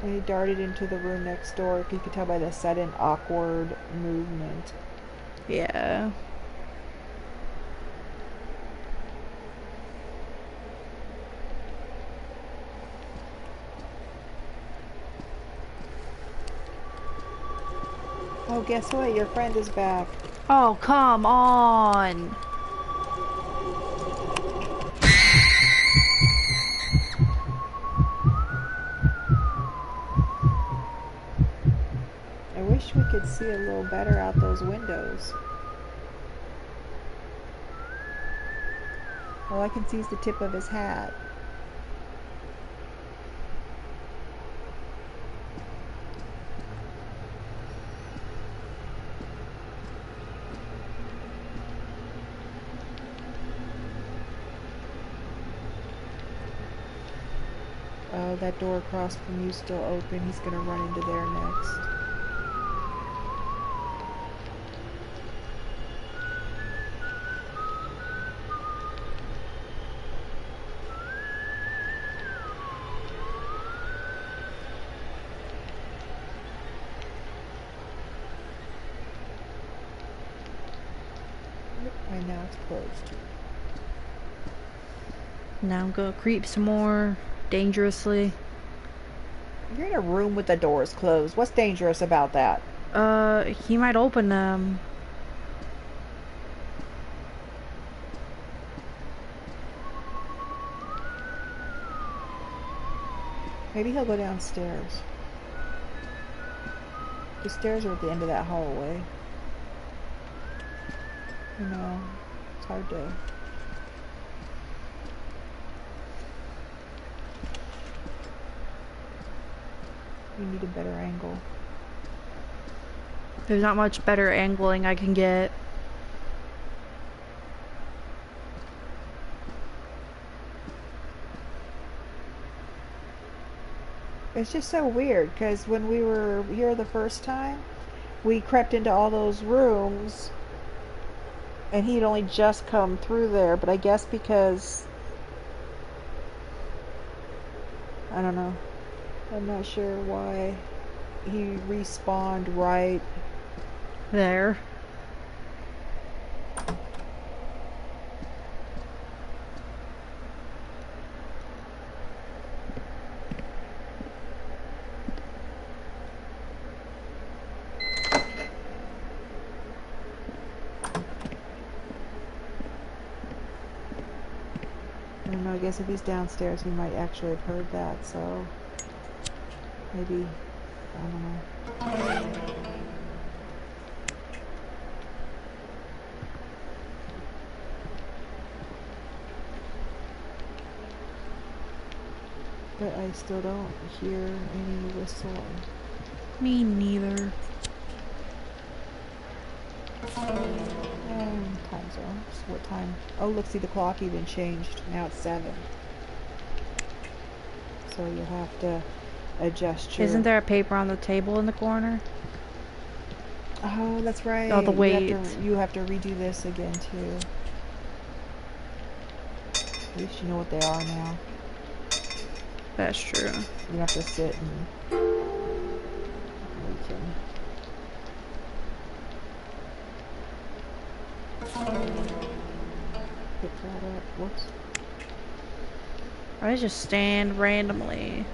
And he darted into the room next door. You could tell by the sudden awkward movement. Yeah. Oh, guess what? Your friend is back. Oh, come on. I wish we could see a little better out those windows. All I can see is the tip of his hat. Oh, that door across from you still open. He's gonna run into there next. And now it's closed. Now I'm gonna creep some more dangerously. You're in a room with the doors closed. What's dangerous about that? He might open them. Maybe he'll go downstairs. The stairs are at the end of that hallway. You know, it's hard to... You need a better angle. There's not much better angling I can get. It's just so weird, because when we were here the first time, we crept into all those rooms, and he'd only just come through there, but I guess because... I don't know. I'm not sure why he respawned right There. I don't know, I guess if he's downstairs he might actually have heard that, so maybe, I don't know. But I still don't hear any whistling. Me neither. Time zone. So what time? Oh, look, see the clock even changed. Now it's 7. So you'll have to adjust your... Isn't there a paper on the table in the corner? Oh, that's right. Oh, the weight. You have to redo this again, too. At least you know what they are now. That's true. You have to sit and... We can... Pick that up. Whoops. I just stand randomly.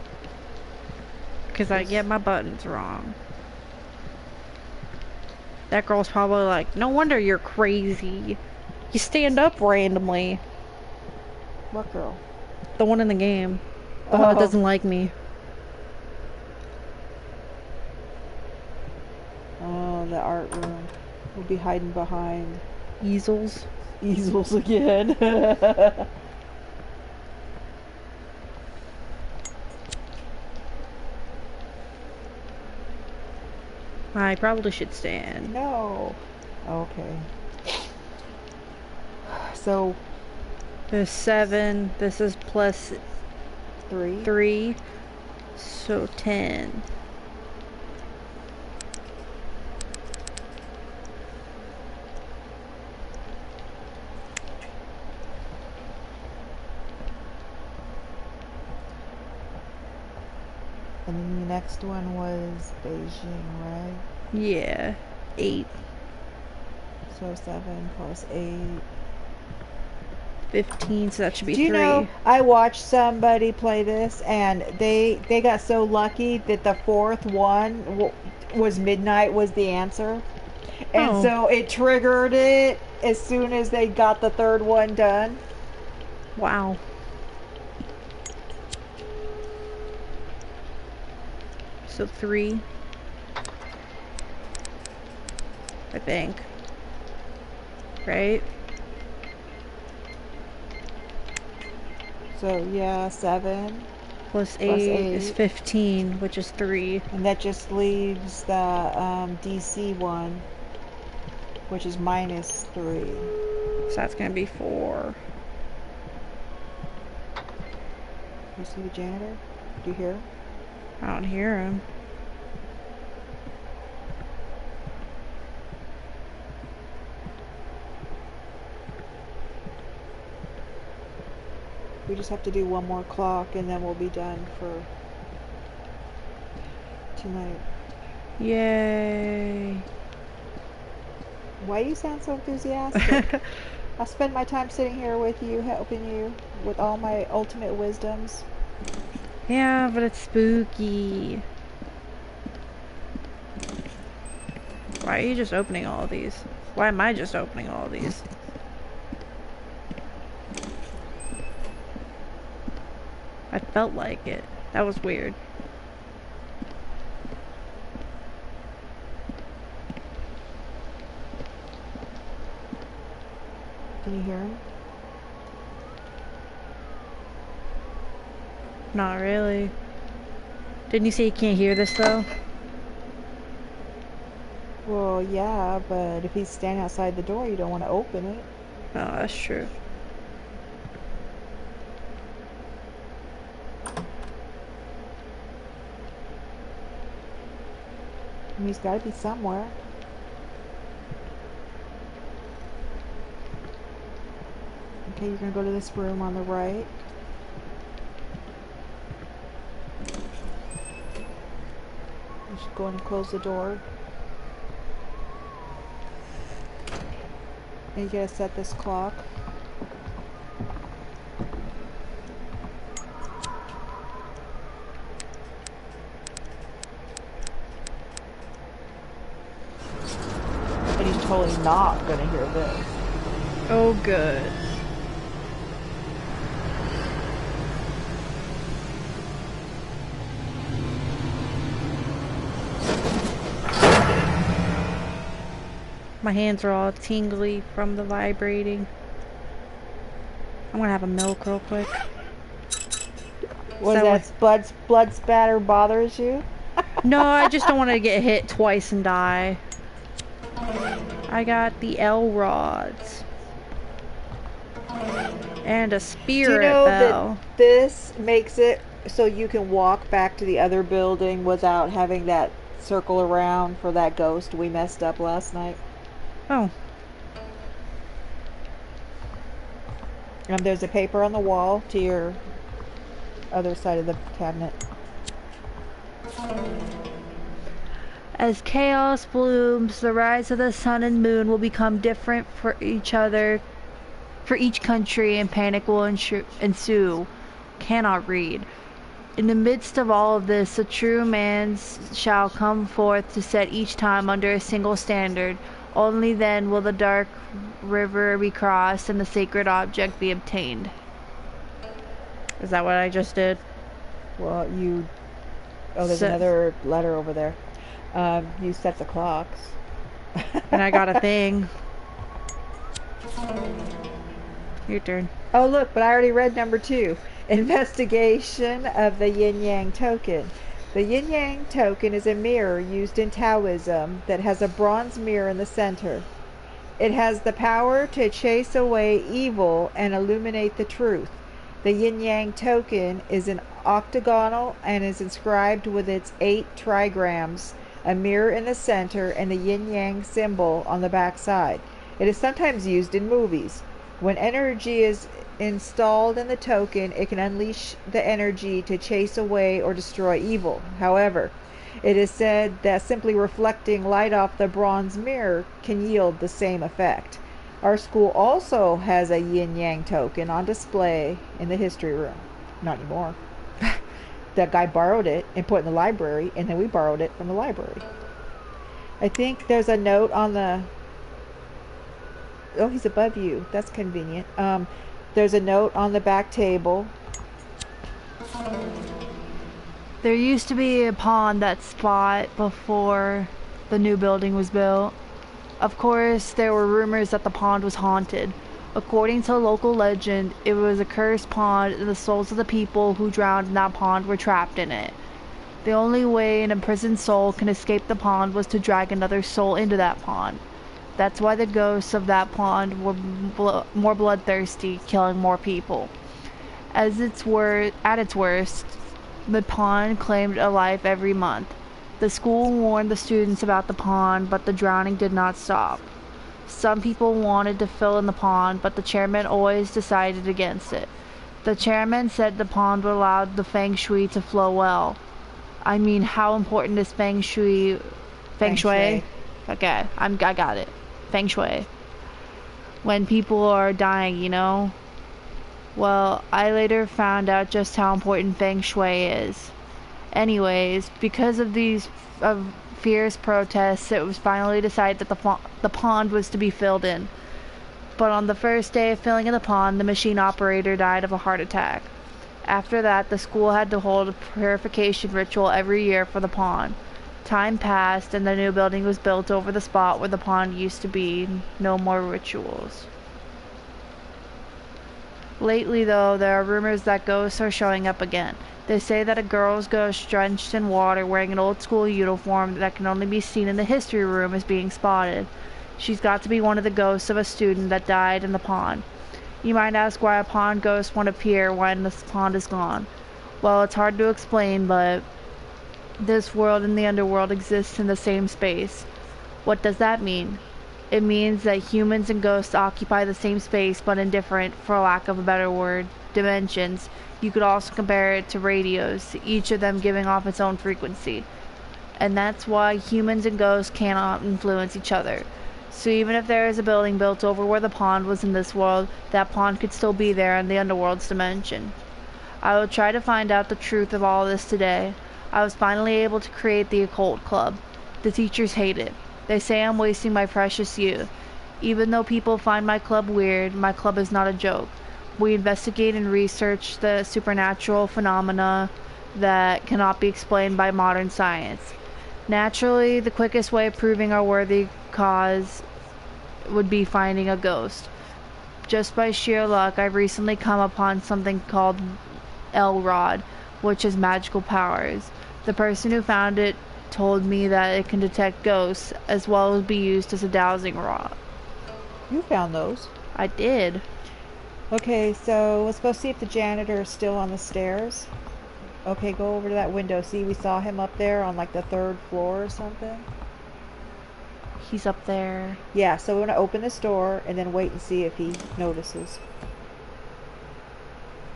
Because I get my buttons wrong. That girl's probably like, no wonder you're crazy. You stand up randomly. What girl? The one in the game. The one that doesn't like me. Oh, the art room. We'll be hiding behind Easels. easels again. I probably should stand. No. Okay. So There's 7. This is plus 3. 3. So 10. And then the next one was Beijing, right? Yeah. 8. So 7 plus 8. 15, so that should be Do you 3. know, I watched somebody play this, and they got so lucky that the 4th one was midnight was the answer. And so it triggered it as soon as they got the 3rd one done. Wow. So 3. I think. Right? So yeah, 7. Plus 8 is 15, which is 3. And that just leaves the DC one, which is minus 3. So that's gonna be 4. You see the janitor? Do you hear him? I don't hear him. We just have to do one more clock and then we'll be done for tonight. Yay. Why you sound so enthusiastic? I'll spend my time sitting here with you, helping you with all my ultimate wisdoms. Yeah, but it's spooky. Why are you just opening all of these? Why am I just opening all of these? I felt like it. That was weird. Can you hear him? Not really. Didn't you say you can't hear this though? Well, yeah, but if he's standing outside the door, you don't want to open it. Oh, that's true. I mean, he's got to be somewhere. Okay, you're going to go to this room on the right. You should go in and close the door. And you gotta set this clock. And he's totally not gonna hear this. Oh, good. My hands are all tingly from the vibrating. I'm gonna have a milk real quick. Was that blood spatter bothers you? No, I just don't want to get hit twice and die. I got the L rods. And a spirit Do you know bell. that this makes it so you can walk back to the other building without having that circle around for that ghost we messed up last night? Oh. There's a paper on the wall to your other side of the cabinet. As chaos blooms, the rise of the sun and moon will become different for each country, and panic will ensue. Cannot read. In the midst of all of this, a true man shall come forth to set each time under a single standard. Only then will the dark river be crossed and the sacred object be obtained. Is that what I just did? Well, there's another letter over there. You set the clocks. And I got a thing. Your turn. Oh, look, but I already read number 2. Investigation of the yin-yang token. The yin-yang token is a mirror used in Taoism that has a bronze mirror in the center. It has the power to chase away evil and illuminate the truth. The yin-yang token is an octagonal and is inscribed with its 8 trigrams, a mirror in the center, and the yin-yang symbol on the back side. It is sometimes used in movies. When energy is installed in the token, it can unleash the energy to chase away or destroy evil. However, it is said that simply reflecting light off the bronze mirror can yield the same effect. Our school also has a yin-yang token on display in the history room. Not anymore. That guy borrowed it and put it in the library, and then we borrowed it from the library. I think there's a note on the... Oh, he's above you. That's convenient. There's a note on the back table. There used to be a pond that spot before the new building was built. Of course, there were rumors that the pond was haunted. According to local legend, it was a cursed pond and the souls of the people who drowned in that pond were trapped in it. The only way an imprisoned soul can escape the pond was to drag another soul into that pond. That's why the ghosts of that pond were more bloodthirsty, killing more people. At its worst, the pond claimed a life every month. The school warned the students about the pond, but the drowning did not stop. Some people wanted to fill in the pond, but the chairman always decided against it. The chairman said the pond would allow the feng shui to flow well. I mean, how important is feng shui? Feng shui? Okay, I got it. Feng shui. when people are dying, you know? Well, I later found out just how important feng shui is. Anyways, because of these fierce protests, it was finally decided that the pond was to be filled in. But on the first day of filling in the pond, the machine operator died of a heart attack. After that, the school had to hold a purification ritual every year for the pond. Time passed, and the new building was built over the spot where the pond used to be. No more rituals. Lately, though, there are rumors that ghosts are showing up again. They say that a girl's ghost drenched in water wearing an old school uniform that can only be seen in the history room is being spotted. She's got to be one of the ghosts of a student that died in the pond. You might ask why a pond ghost won't appear when the pond is gone. Well, it's hard to explain, but this world and the underworld exist in the same space. What does that mean? It means that humans and ghosts occupy the same space, but in different, for lack of a better word, dimensions. You could also compare it to radios, each of them giving off its own frequency. And that's why humans and ghosts cannot influence each other. So even if there is a building built over where the pond was in this world, that pond could still be there in the underworld's dimension. I will try to find out the truth of all this today. I was finally able to create the occult club. The teachers hate it. They say I'm wasting my precious youth. Even though people find my club weird, my club is not a joke. We investigate and research the supernatural phenomena that cannot be explained by modern science. Naturally, the quickest way of proving our worthy cause would be finding a ghost. Just by sheer luck, I've recently come upon something called L-Rod, which has magical powers. The person who found it told me that it can detect ghosts, as well as be used as a dowsing rod. You found those. I did. Okay, so let's go see if the janitor is still on the stairs. Okay, go over to that window. See, we saw him up there on like the 3rd floor or something. He's up there. Yeah, so we're going to open this door and then wait and see if he notices.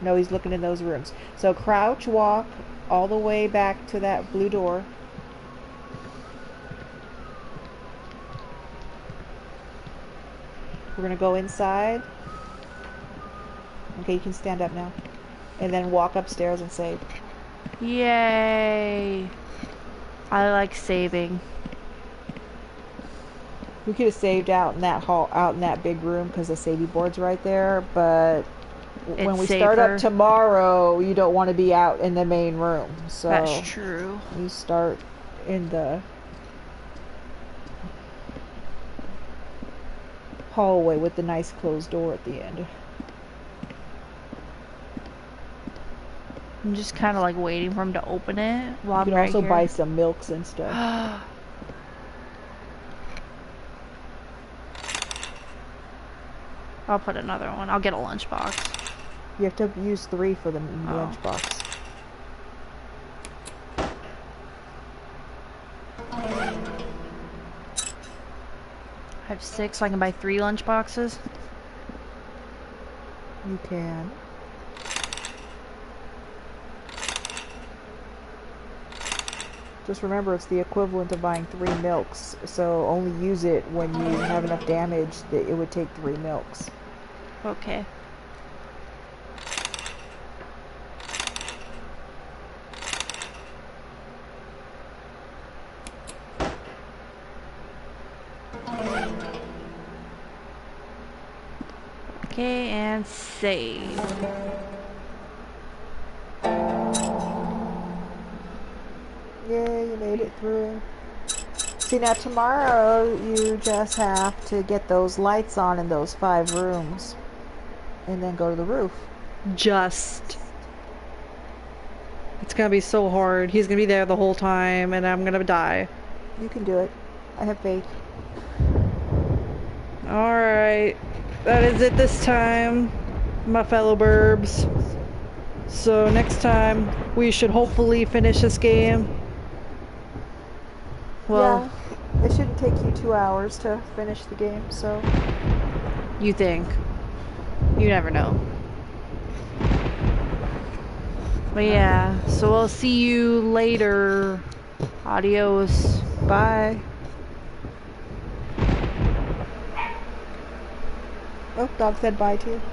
No, he's looking in those rooms. So crouch, walk all the way back to that blue door. We're going to go inside. Okay, you can stand up now. And then walk upstairs and save. Yay! I like saving. We could have saved out in that hall, out in that big room, because the saving board's right there. But when we start up tomorrow, you don't want to be out in the main room. So that's true. You start in the hallway with the nice closed door at the end. I'm just kind of like waiting for him to open it while you can I'm right also here. buy some milks and stuff. I'll put another one. I'll get a lunchbox. You have to use 3 for the lunchbox. I have 6, so I can buy 3 lunchboxes. You can. Just remember, it's the equivalent of buying 3 milks, so only use it when you have enough damage that it would take 3 milks. Okay. Okay, and save. Yay, you made it through. See, now tomorrow you just have to get those lights on in those 5 rooms. And then go to the roof. Just. It's gonna be so hard. He's gonna be there the whole time, and I'm gonna die. You can do it. I have faith. Alright. That is it this time, my fellow burbs. So next time, we should hopefully finish this game. Well, yeah, it shouldn't take you 2 hours to finish the game, so. You think. You never know. But yeah, so I'll see you later. Adios. Bye. Oh, dog said bye to you.